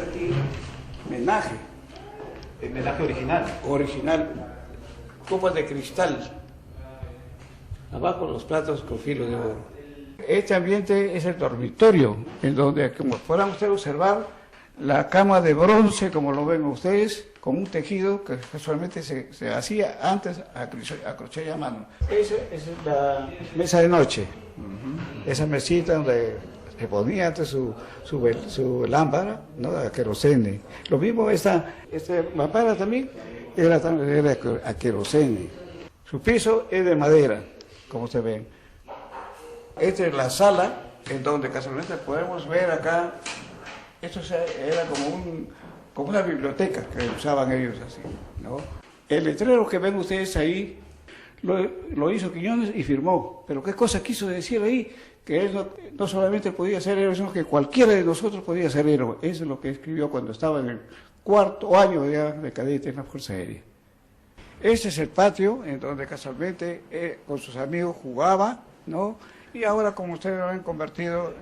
aquí, menaje. El menaje original. Original, copas de cristal. Abajo los platos con filo de oro. Este ambiente es el dormitorio, en donde, como podrán ustedes observar, la cama de bronce, como lo ven ustedes, con un tejido que casualmente se hacía antes a crochet y a mano. Esa es la mesa de noche. Esa mesita donde se ponía antes su lámpara, ¿no? A querosene. Lo mismo, esta mampara también era a querosene. Su piso es de madera, como se ven. Esta es la sala, en donde casualmente podemos ver acá, esto era como una biblioteca que usaban ellos así, ¿no? El letrero que ven ustedes ahí, lo hizo Quiñones y firmó, pero ¿qué cosa quiso decir ahí? Que él no solamente podía ser héroe, sino que cualquiera de nosotros podía ser héroe. Eso es lo que escribió cuando estaba en el 4º año ya de cadete en la Fuerza Aérea. Este es el patio en donde casualmente con sus amigos jugaba, ¿no? Y ahora, como ustedes lo han convertido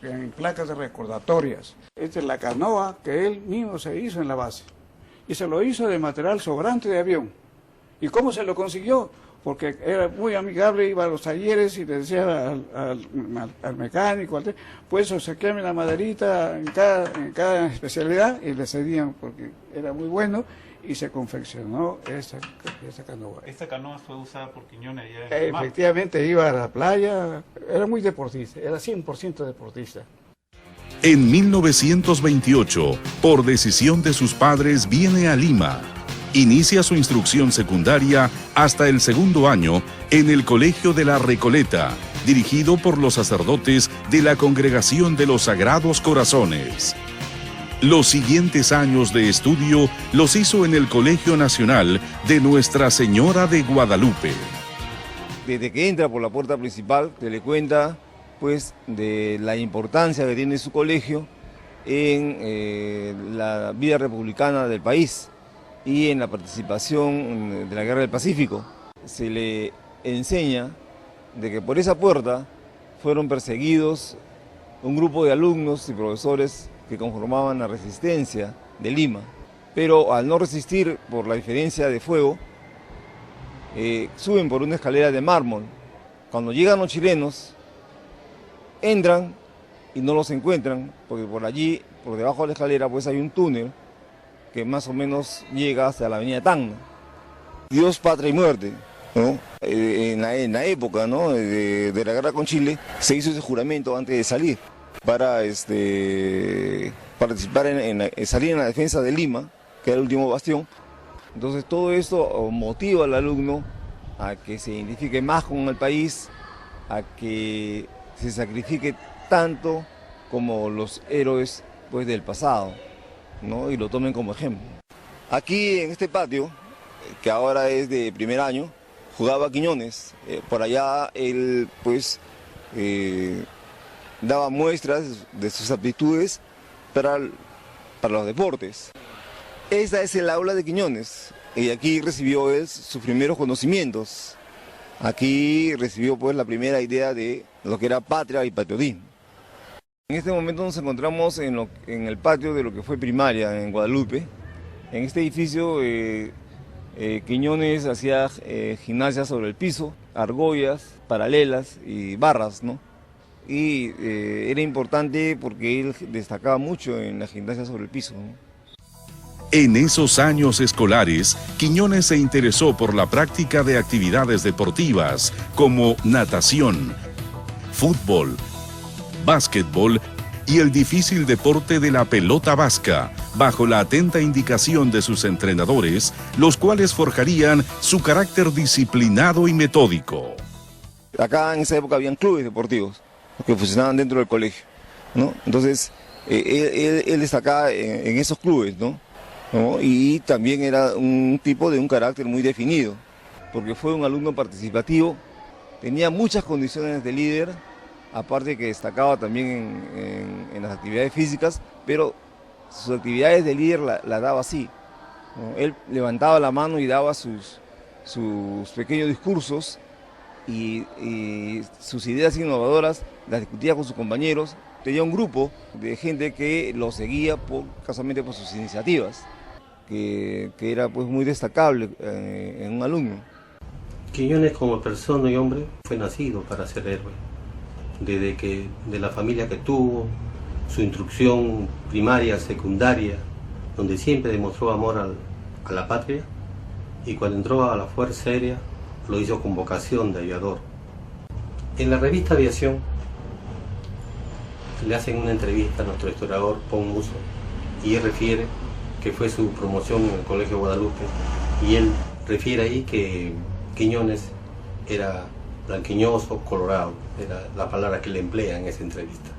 en placas de recordatorias. Esta es la canoa que él mismo se hizo en la base. Y se lo hizo de material sobrante de avión. ¿Y cómo se lo consiguió? Porque era muy amigable, iba a los talleres y le decía al mecánico, pues saquéme la maderita en cada especialidad, y le cedían porque era muy bueno. Y se confeccionó esta canoa. ¿Esta canoa fue usada por Quiñones allá en el mar? Efectivamente, iba a la playa, era muy deportista, era 100% deportista. En 1928, por decisión de sus padres, viene a Lima. Inicia su instrucción secundaria hasta el 2º año en el Colegio de la Recoleta, dirigido por los sacerdotes de la Congregación de los Sagrados Corazones. Los siguientes años de estudio los hizo en el Colegio Nacional de Nuestra Señora de Guadalupe. Desde que entra por la puerta principal, se le cuenta pues de la importancia que tiene su colegio en la vida republicana del país y en la participación de la Guerra del Pacífico. Se le enseña de que por esa puerta fueron perseguidos un grupo de alumnos y profesores que conformaban la resistencia de Lima, pero al no resistir por la diferencia de fuego, suben por una escalera de mármol. Cuando llegan los chilenos, entran y no los encuentran, porque por allí, por debajo de la escalera, pues hay un túnel que más o menos llega hasta la avenida Tacna. Dios, patria y muerte, ¿no? En la época, ¿no?, de la guerra con Chile, se hizo ese juramento antes de salir para participar salir en la defensa de Lima, que era el último bastión. Entonces todo esto motiva al alumno a que se identifique más con el país, a que se sacrifique tanto como los héroes, pues, del pasado, ¿no?, y lo tomen como ejemplo. Aquí en este patio, que ahora es de primer año, jugaba Quiñones. Por allá él, pues, daba muestras de sus aptitudes para los deportes. Esta es el aula de Quiñones, y aquí recibió él sus primeros conocimientos. Aquí recibió, pues, la primera idea de lo que era patria y patriotismo. En este momento nos encontramos en el patio de lo que fue primaria en Guadalupe. En este edificio Quiñones hacía gimnasia sobre el piso, argollas, paralelas y barras, ¿no? Y era importante porque él destacaba mucho en la gimnasia sobre el piso, ¿no? En esos años escolares, Quiñones se interesó por la práctica de actividades deportivas como natación, fútbol, básquetbol y el difícil deporte de la pelota vasca, bajo la atenta indicación de sus entrenadores, los cuales forjarían su carácter disciplinado y metódico. Acá en esa época habían clubes deportivos que funcionaban dentro del colegio, ¿no? Entonces, él destacaba en esos clubes, ¿no? Y también era un tipo de un carácter muy definido, porque fue un alumno participativo, tenía muchas condiciones de líder, aparte que destacaba también en las actividades físicas, pero sus actividades de líder la daba así, ¿no? Él levantaba la mano y daba sus pequeños discursos y sus ideas innovadoras las discutía con sus compañeros. Tenía un grupo de gente que lo seguía casualmente por sus iniciativas, que era, pues, muy destacable en un alumno. Quiñones, como persona y hombre, fue nacido para ser héroe. De la familia que tuvo, su instrucción primaria, secundaria, donde siempre demostró amor a la patria, y cuando entró a la Fuerza Aérea lo hizo con vocación de aviador. En la revista Aviación le hacen una entrevista a nuestro historiador Pon Muso, y él refiere que fue su promoción en el Colegio Guadalupe, y él refiere ahí que Quiñones era blanquiñoso, colorado, era la palabra que le emplea en esa entrevista.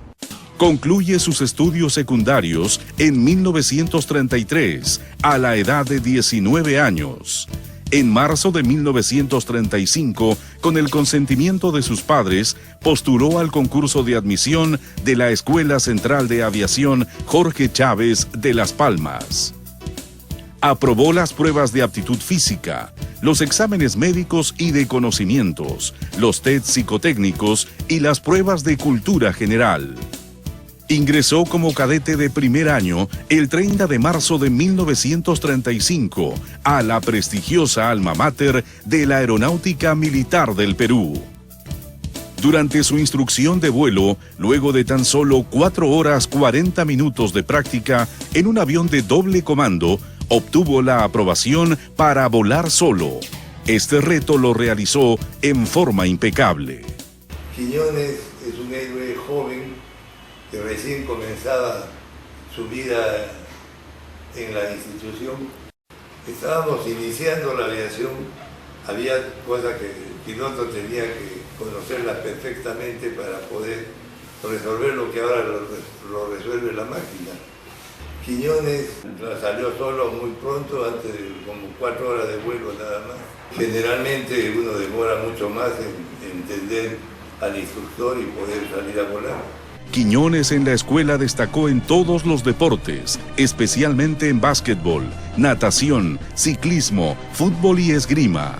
Concluye sus estudios secundarios en 1933, a la edad de 19 años. En marzo de 1935, con el consentimiento de sus padres, postuló al concurso de admisión de la Escuela Central de Aviación Jorge Chávez de Las Palmas. Aprobó las pruebas de aptitud física, los exámenes médicos y de conocimientos, los test psicotécnicos y las pruebas de cultura general. Ingresó como cadete de primer año el 30 de marzo de 1935 a la prestigiosa alma mater de la Aeronáutica Militar del Perú. Durante su instrucción de vuelo, luego de tan solo 4 horas 40 minutos de práctica en un avión de doble comando, obtuvo la aprobación para volar solo. Este reto lo realizó en forma impecable. Quiñones es un héroe joven que recién comenzaba su vida en la institución. Estábamos iniciando la aviación, había cosas que el piloto tenía que conocerlas perfectamente para poder resolver lo que ahora lo resuelve la máquina. Quiñones salió solo muy pronto, antes de como 4 horas de vuelo nada más. Generalmente uno demora mucho más en entender al instructor y poder salir a volar. Quiñones en la escuela destacó en todos los deportes, especialmente en básquetbol, natación, ciclismo, fútbol y esgrima.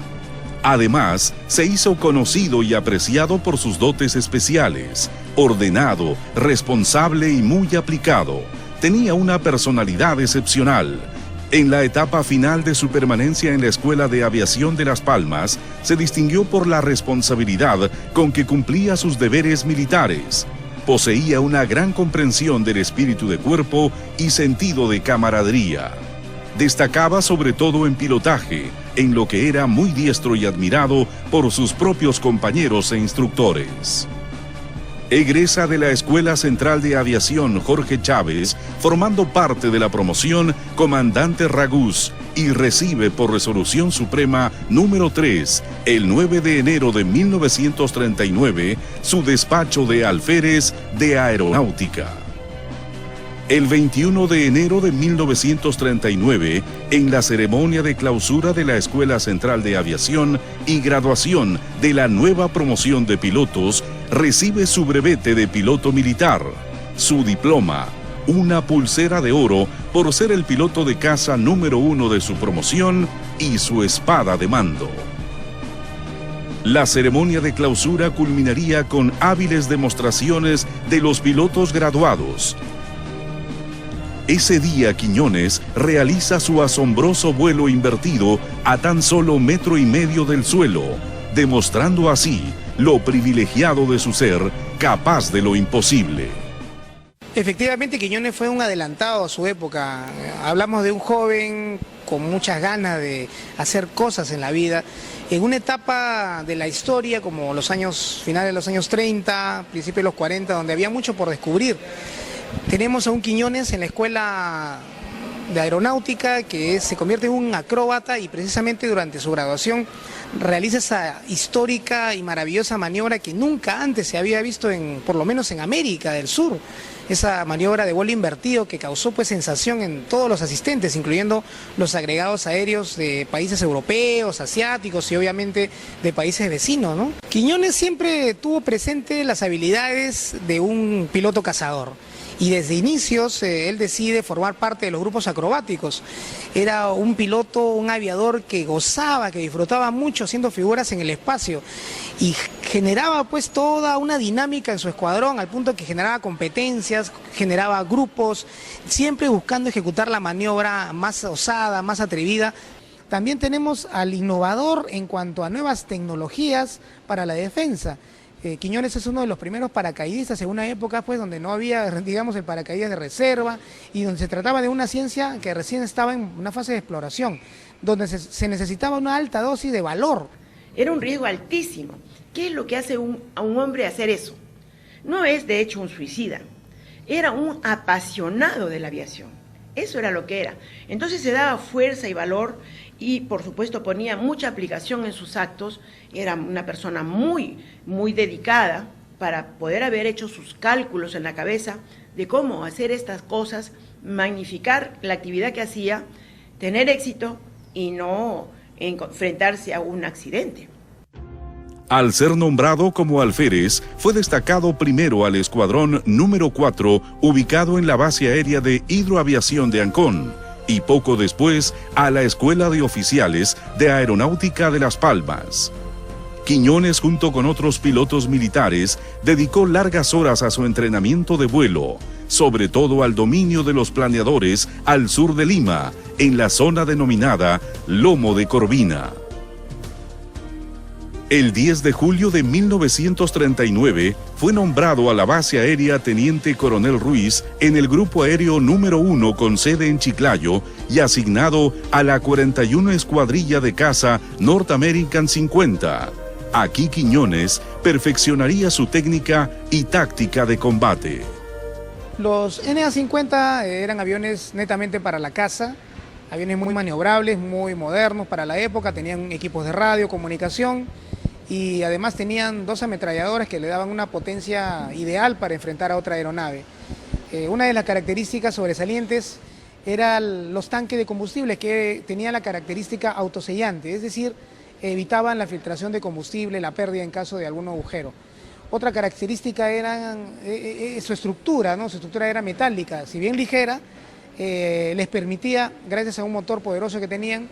Además, se hizo conocido y apreciado por sus dotes especiales, ordenado, responsable y muy aplicado. Tenía una personalidad excepcional. En la etapa final de su permanencia en la Escuela de Aviación de Las Palmas, se distinguió por la responsabilidad con que cumplía sus deberes militares. Poseía una gran comprensión del espíritu de cuerpo y sentido de camaradería. Destacaba sobre todo en pilotaje, en lo que era muy diestro y admirado por sus propios compañeros e instructores. Egresa de la Escuela Central de Aviación Jorge Chávez, formando parte de la promoción Comandante Ragús, y recibe por resolución suprema número 3, el 9 de enero de 1939, su despacho de alférez de aeronáutica. El 21 de enero de 1939, en la ceremonia de clausura de la Escuela Central de Aviación y graduación de la nueva promoción de pilotos, recibe su brevete de piloto militar, su diploma, una pulsera de oro por ser el piloto de caza número 1 de su promoción y su espada de mando. La ceremonia de clausura culminaría con hábiles demostraciones de los pilotos graduados. Ese día Quiñones realiza su asombroso vuelo invertido a tan solo 1,5 metros del suelo, demostrando así lo privilegiado de su ser, capaz de lo imposible. Efectivamente, Quiñones fue un adelantado a su época. Hablamos de un joven con muchas ganas de hacer cosas en la vida, en una etapa de la historia como los años finales de los años 30, principios de los 40, donde había mucho por descubrir. Tenemos a un Quiñones en la escuela de aeronáutica que se convierte en un acróbata y precisamente durante su graduación realiza esa histórica y maravillosa maniobra que nunca antes se había visto por lo menos en América del Sur. Esa maniobra de vuelo invertido que causó pues sensación en todos los asistentes, incluyendo los agregados aéreos de países europeos, asiáticos y obviamente de países vecinos, ¿no? Quiñones siempre tuvo presente las habilidades de un piloto cazador. Y desde inicios él decide formar parte de los grupos acrobáticos. Era un piloto, un aviador que gozaba, que disfrutaba mucho haciendo figuras en el espacio y generaba pues toda una dinámica en su escuadrón al punto que generaba competencias, generaba grupos, siempre buscando ejecutar la maniobra más osada, más atrevida. También tenemos al innovador en cuanto a nuevas tecnologías para la defensa. Quiñones es uno de los primeros paracaidistas en una época pues donde no había, digamos, el paracaídas de reserva y donde se trataba de una ciencia que recién estaba en una fase de exploración, donde se necesitaba una alta dosis de valor. Era un riesgo altísimo. ¿Qué es lo que hace a un hombre hacer eso? No es de hecho un suicida, era un apasionado de la aviación. Eso era lo que era. Entonces se daba fuerza y valor y por supuesto ponía mucha aplicación en sus actos. Era una persona muy dedicada para poder haber hecho sus cálculos en la cabeza de cómo hacer estas cosas, magnificar la actividad que hacía, tener éxito y no enfrentarse a un accidente. Al ser nombrado como alférez, fue destacado primero al escuadrón número 4, ubicado en la base aérea de hidroaviación de Ancón, y poco después a la Escuela de Oficiales de Aeronáutica de Las Palmas. Quiñones, junto con otros pilotos militares, dedicó largas horas a su entrenamiento de vuelo, sobre todo al dominio de los planeadores al sur de Lima, en la zona denominada Lomo de Corvina. El 10 de julio de 1939 fue nombrado a la base aérea Teniente Coronel Ruiz en el Grupo Aéreo número 1 con sede en Chiclayo y asignado a la 41 Escuadrilla de Caza North American 50. Aquí Quiñones perfeccionaría su técnica y táctica de combate. Los NA-50 eran aviones netamente para la caza, aviones muy maniobrables, muy modernos para la época, tenían equipos de radio, comunicación y además tenían 2 ametralladoras que le daban una potencia ideal para enfrentar a otra aeronave. Una de las características sobresalientes eran los tanques de combustible que tenían la característica autosellante, es decir, evitaban la filtración de combustible, la pérdida en caso de algún agujero. Otra característica era su estructura, ¿no? Su estructura era metálica, si bien ligera, les permitía, gracias a un motor poderoso que tenían,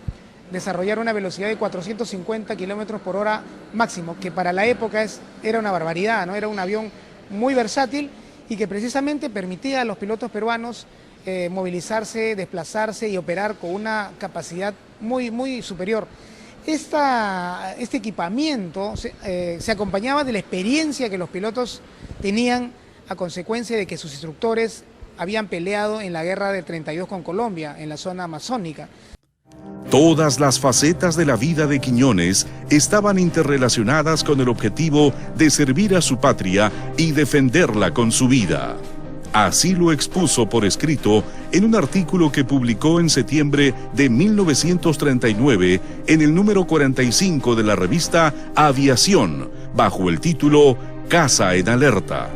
desarrollar una velocidad de 450 kilómetros por hora máximo, que para la época era una barbaridad, ¿no? Era un avión muy versátil y que precisamente permitía a los pilotos peruanos movilizarse, desplazarse y operar con una capacidad muy superior. Este equipamiento se acompañaba de la experiencia que los pilotos tenían a consecuencia de que sus instructores habían peleado en la guerra del 32 con Colombia, en la zona amazónica. Todas las facetas de la vida de Quiñones estaban interrelacionadas con el objetivo de servir a su patria y defenderla con su vida. Así lo expuso por escrito en un artículo que publicó en septiembre de 1939 en el número 45 de la revista Aviación, bajo el título Casa en Alerta.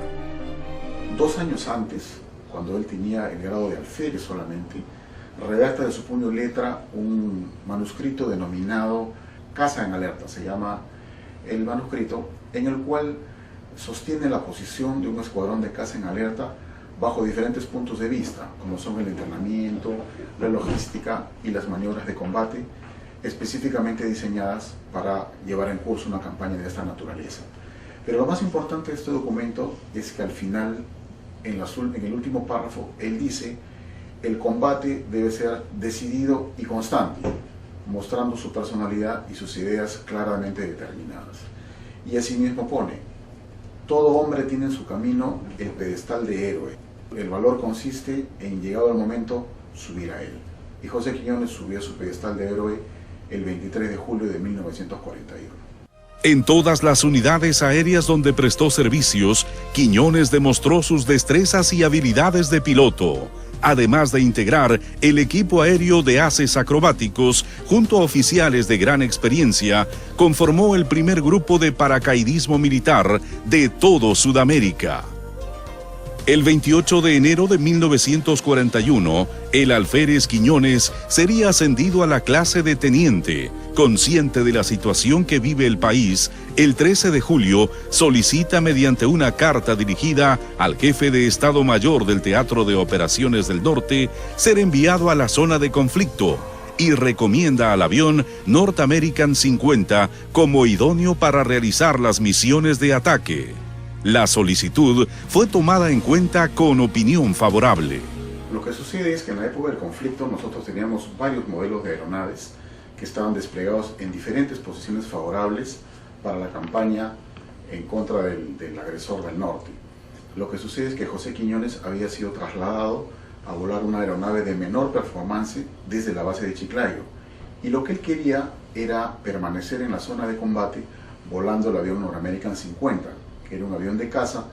2 años antes, cuando él tenía el grado de alférez solamente, redacta de su puño y letra un manuscrito denominado Casa en Alerta, se llama el manuscrito, en el cual sostiene la posición de un escuadrón de caza en alerta bajo diferentes puntos de vista, como son el entrenamiento, la logística y las maniobras de combate, específicamente diseñadas para llevar en curso una campaña de esta naturaleza. Pero lo más importante de este documento es que al final, en el último párrafo, él dice: el combate debe ser decidido y constante, mostrando su personalidad y sus ideas claramente determinadas. Y asimismo pone: todo hombre tiene en su camino el pedestal de héroe. El valor consiste en, llegado el momento, subir a él. Y José Quiñones subió a su pedestal de héroe el 23 de julio de 1941. En todas las unidades aéreas donde prestó servicios, Quiñones demostró sus destrezas y habilidades de piloto, además de integrar el equipo aéreo de haces acrobáticos junto a oficiales de gran experiencia. Conformó el primer grupo de paracaidismo militar de todo Sudamérica. El 28 de enero de 1941, el alférez Quiñones sería ascendido a la clase de teniente. Consciente de la situación que vive el país, el 13 de julio solicita mediante una carta dirigida al jefe de Estado Mayor del Teatro de Operaciones del Norte ser enviado a la zona de conflicto y recomienda al avión North American 50 como idóneo para realizar las misiones de ataque. La solicitud fue tomada en cuenta con opinión favorable. Lo que sucede es que en la época del conflicto nosotros teníamos varios modelos de aeronaves que estaban desplegados en diferentes posiciones favorables para la campaña en contra del agresor del norte. Lo que sucede es que José Quiñones había sido trasladado a volar una aeronave de menor performance desde la base de Chiclayo, y lo que él quería era permanecer en la zona de combate volando el avión North American 50, que era un avión de caza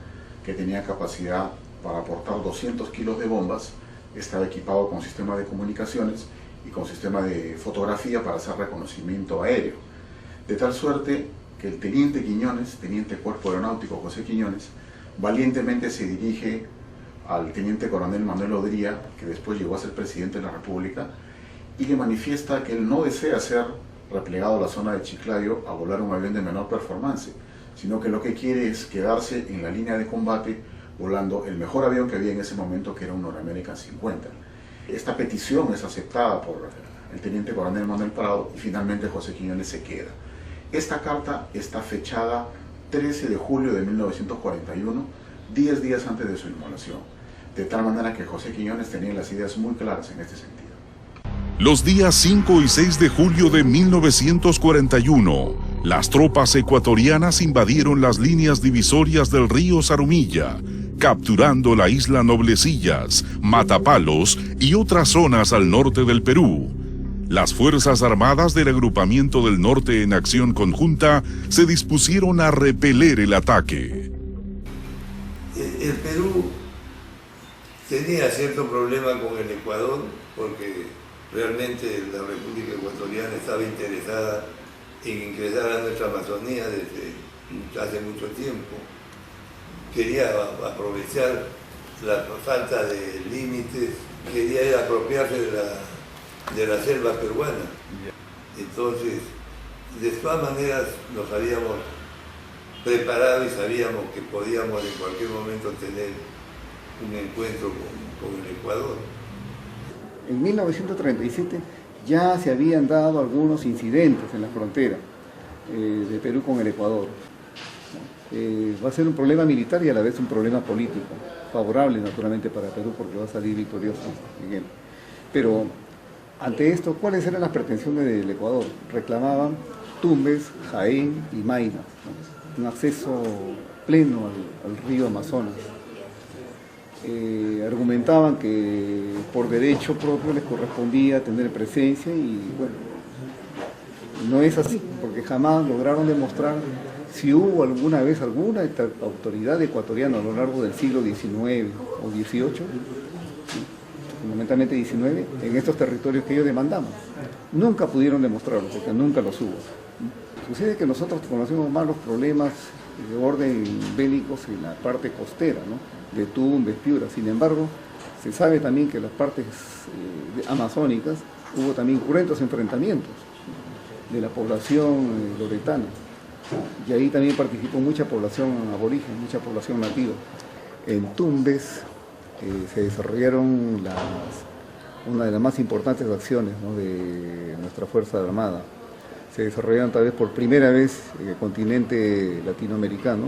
que tenía capacidad para aportar 200 kilos de bombas, estaba equipado con sistema de comunicaciones y con sistema de fotografía para hacer reconocimiento aéreo. De tal suerte que el teniente Quiñones, teniente cuerpo aeronáutico José Quiñones, valientemente se dirige al teniente coronel Manuel Odría, que después llegó a ser presidente de la República, y le manifiesta que él no desea ser replegado a la zona de Chiclayo a volar un avión de menor performance, sino que lo que quiere es quedarse en la línea de combate volando el mejor avión que había en ese momento, que era un North American 50. Esta petición es aceptada por el teniente coronel Manuel Prado y finalmente José Quiñones se queda. Esta carta está fechada 13 de julio de 1941, 10 días antes de su inmolación, de tal manera que José Quiñones tenía las ideas muy claras en este sentido. Los días 5 y 6 de julio de 1941, las tropas ecuatorianas invadieron las líneas divisorias del río Zarumilla, capturando la isla Noblecillas, Matapalos y otras zonas al norte del Perú. Las Fuerzas Armadas del Agrupamiento del Norte en acción conjunta se dispusieron a repeler el ataque. El Perú tenía cierto problema con el Ecuador porque realmente la República Ecuatoriana estaba interesada en ingresar a nuestra Amazonía desde hace mucho tiempo. Quería aprovechar la falta de límites, quería apropiarse de la selva peruana. Entonces, de todas maneras nos habíamos preparado y sabíamos que podíamos en cualquier momento tener un encuentro con el Ecuador. En 1937 ya se habían dado algunos incidentes en la frontera de Perú con el Ecuador. Va a ser un problema militar y a la vez un problema político, favorable naturalmente para Perú porque va a salir victorioso en él. Pero ante esto, ¿cuáles eran las pretensiones del Ecuador? Reclamaban Tumbes, Jaén y Maynas, ¿no? Un acceso pleno al río Amazonas. argumentaban que por derecho propio les correspondía tener presencia y bueno, no es así, porque jamás lograron demostrar si hubo alguna vez alguna autoridad ecuatoriana a lo largo del siglo XIX o XVIII, fundamentalmente XIX, en estos territorios que ellos demandaban. Nunca pudieron demostrarlo, porque nunca los hubo. Sucede que nosotros conocemos más los problemas de orden bélicos en la parte costera, ¿no? De Tumbes, Piura. Sin embargo, se sabe también que en las partes amazónicas hubo también cruentos enfrentamientos de la población loretana. Y ahí también participó mucha población aborigen, mucha población nativa. En Tumbes se desarrollaron una de las más importantes acciones, ¿no?, de nuestra Fuerza Armada. Se desarrollaron tal vez por primera vez en el continente latinoamericano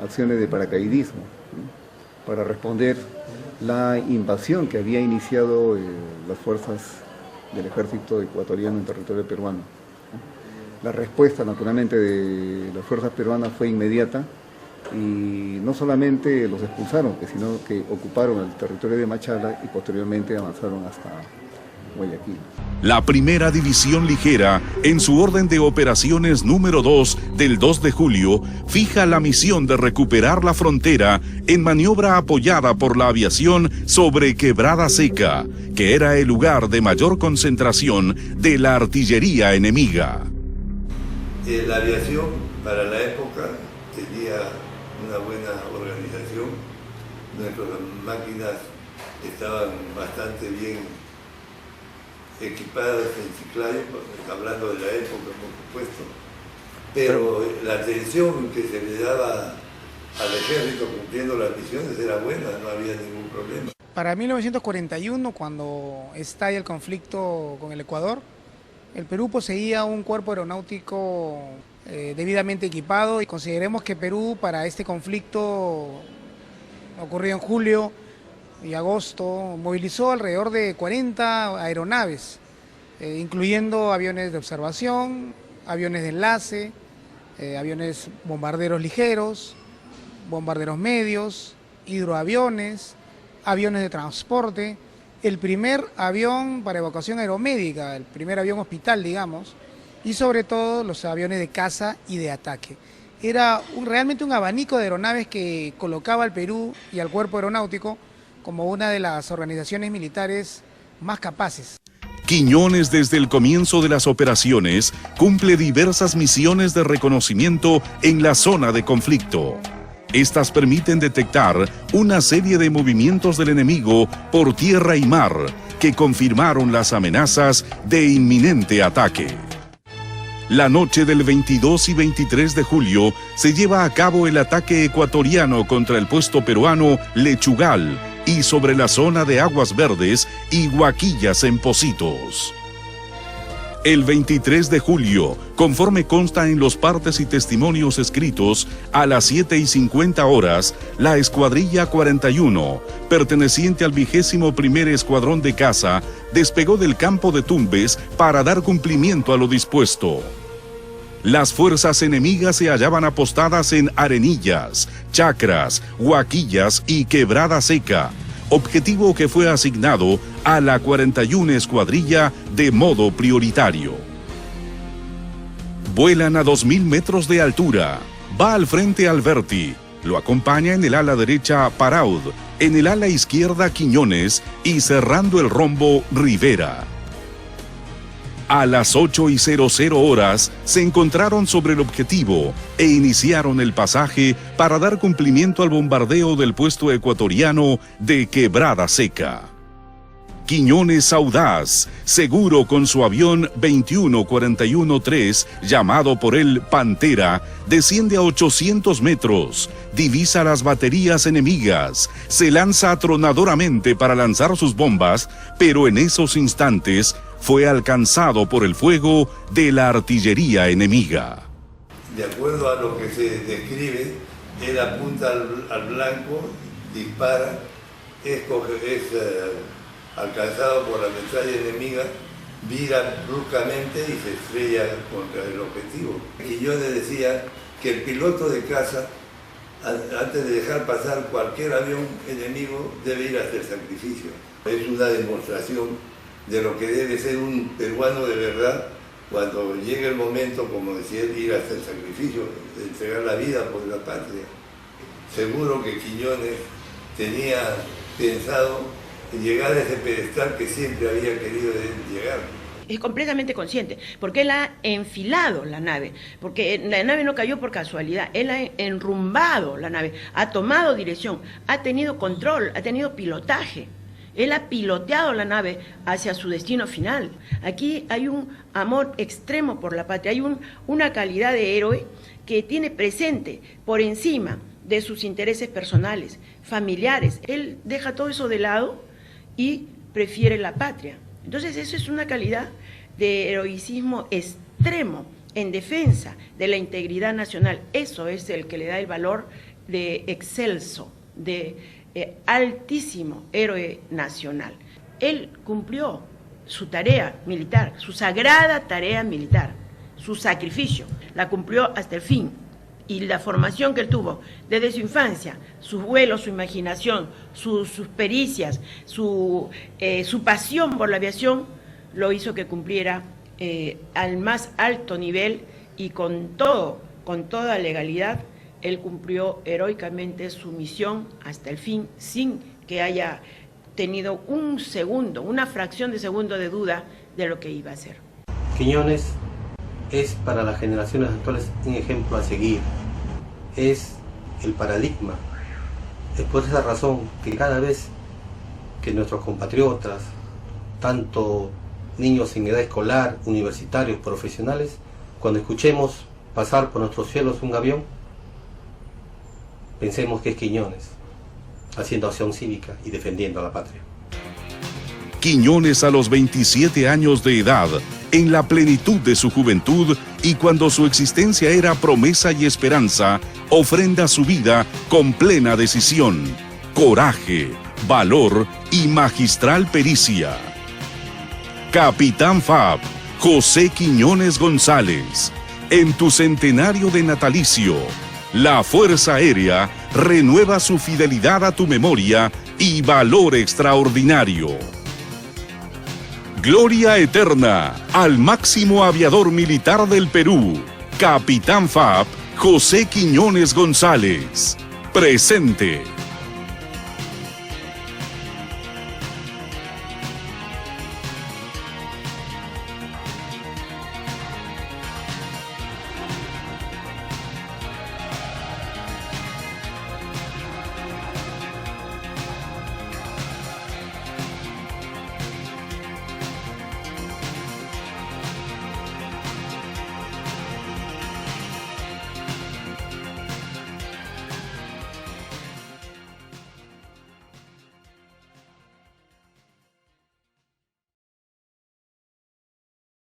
acciones de paracaidismo, ¿no?, para responder la invasión que había iniciado las fuerzas del ejército ecuatoriano en territorio peruano. La respuesta, naturalmente, de las fuerzas peruanas fue inmediata y no solamente los expulsaron, sino que ocuparon el territorio de Machala y posteriormente avanzaron hasta Guayaquil. La Primera División Ligera, en su orden de operaciones número 2 del 2 de julio, fija la misión de recuperar la frontera en maniobra apoyada por la aviación sobre Quebrada Seca, que era el lugar de mayor concentración de la artillería enemiga. La aviación para la época tenía una buena organización, nuestras máquinas estaban bastante bien equipadas en Chiclayo, hablando de la época por supuesto, pero la atención que se le daba al ejército cumpliendo las misiones era buena, no había ningún problema. Para 1941, cuando estalla el conflicto con el Ecuador, el Perú poseía un cuerpo aeronáutico debidamente equipado y consideremos que Perú para este conflicto ocurrido en julio y agosto movilizó alrededor de 40 aeronaves, incluyendo aviones de observación, aviones de enlace, aviones bombarderos ligeros, bombarderos medios, hidroaviones, aviones de transporte, el primer avión para evacuación aeromédica, el primer avión hospital, digamos, y sobre todo los aviones de caza y de ataque. Era realmente un abanico de aeronaves que colocaba al Perú y al cuerpo aeronáutico como una de las organizaciones militares más capaces. Quiñones, desde el comienzo de las operaciones, cumple diversas misiones de reconocimiento en la zona de conflicto. Estas permiten detectar una serie de movimientos del enemigo por tierra y mar que confirmaron las amenazas de inminente ataque. La noche del 22 y 23 de julio se lleva a cabo el ataque ecuatoriano contra el puesto peruano Lechugal y sobre la zona de Aguas Verdes y Huaquillas en Pocitos. El 23 de julio, conforme consta en los partes y testimonios escritos, a las 7:50 horas, la Escuadrilla 41, perteneciente al 21º Escuadrón de Caza, despegó del campo de Tumbes para dar cumplimiento a lo dispuesto. Las fuerzas enemigas se hallaban apostadas en Arenillas, Chacras, Huaquillas y Quebrada Seca, objetivo que fue asignado a la 41 Escuadrilla de modo prioritario. Vuelan a 2.000 metros de altura. Va al frente Alberti, lo acompaña en el ala derecha Paraud, en el ala izquierda Quiñones y cerrando el rombo Rivera. A las 8:00 horas se encontraron sobre el objetivo e iniciaron el pasaje para dar cumplimiento al bombardeo del puesto ecuatoriano de Quebrada Seca. Quiñones audaz, seguro con su avión 21-41-3, llamado por él Pantera, desciende a 800 metros, divisa las baterías enemigas, se lanza atronadoramente para lanzar sus bombas, pero en esos instantes fue alcanzado por el fuego de la artillería enemiga. De acuerdo a lo que se describe, él apunta al blanco, dispara, es alcanzado por la metralla enemiga, vira bruscamente y se estrella contra el objetivo. Quiñones decía que el piloto de caza Antes de dejar pasar cualquier avión enemigo, debe ir hasta el sacrificio. Es una demostración de lo que debe ser un peruano de verdad cuando llegue el momento, como decía él, ir hasta el sacrificio, de entregar la vida por la patria. Seguro que Quiñones tenía pensado llegar a ese pedestal que siempre había querido llegar. Es completamente consciente, porque él ha enfilado la nave, porque la nave no cayó por casualidad, él ha enrumbado la nave, ha tomado dirección, ha tenido control, ha tenido pilotaje. Él ha piloteado la nave hacia su destino final. Aquí hay un amor extremo por la patria, hay una calidad de héroe que tiene presente por encima de sus intereses personales, familiares. Él deja todo eso de lado y prefiere la patria. Entonces eso es una calidad de heroicismo extremo en defensa de la integridad nacional. Eso es el que le da el valor de excelso, de altísimo héroe nacional. Él cumplió su tarea militar, su sagrada tarea militar, su sacrificio, la cumplió hasta el fin. Y la formación que él tuvo desde su infancia, sus vuelos, su imaginación, sus pericias, su pasión por la aviación, lo hizo que cumpliera al más alto nivel y con toda legalidad. Él cumplió heroicamente su misión hasta el fin, sin que haya tenido un segundo, una fracción de segundo de duda de lo que iba a hacer. Quiñones es para las generaciones actuales un ejemplo a seguir, es el paradigma. Es por esa razón que cada vez que nuestros compatriotas, tanto niños en edad escolar, universitarios, profesionales, cuando escuchemos pasar por nuestros cielos un avión, pensemos que es Quiñones, haciendo acción cívica y defendiendo a la patria. Quiñones, a los 27 años de edad, en la plenitud de su juventud y cuando su existencia era promesa y esperanza, ofrenda su vida con plena decisión, coraje, valor y magistral pericia. Capitán FAB, José Quiñones González, en tu centenario de natalicio, la Fuerza Aérea renueva su fidelidad a tu memoria y valor extraordinario. Gloria eterna al máximo aviador militar del Perú, Capitán FAB, José Quiñones González. Presente.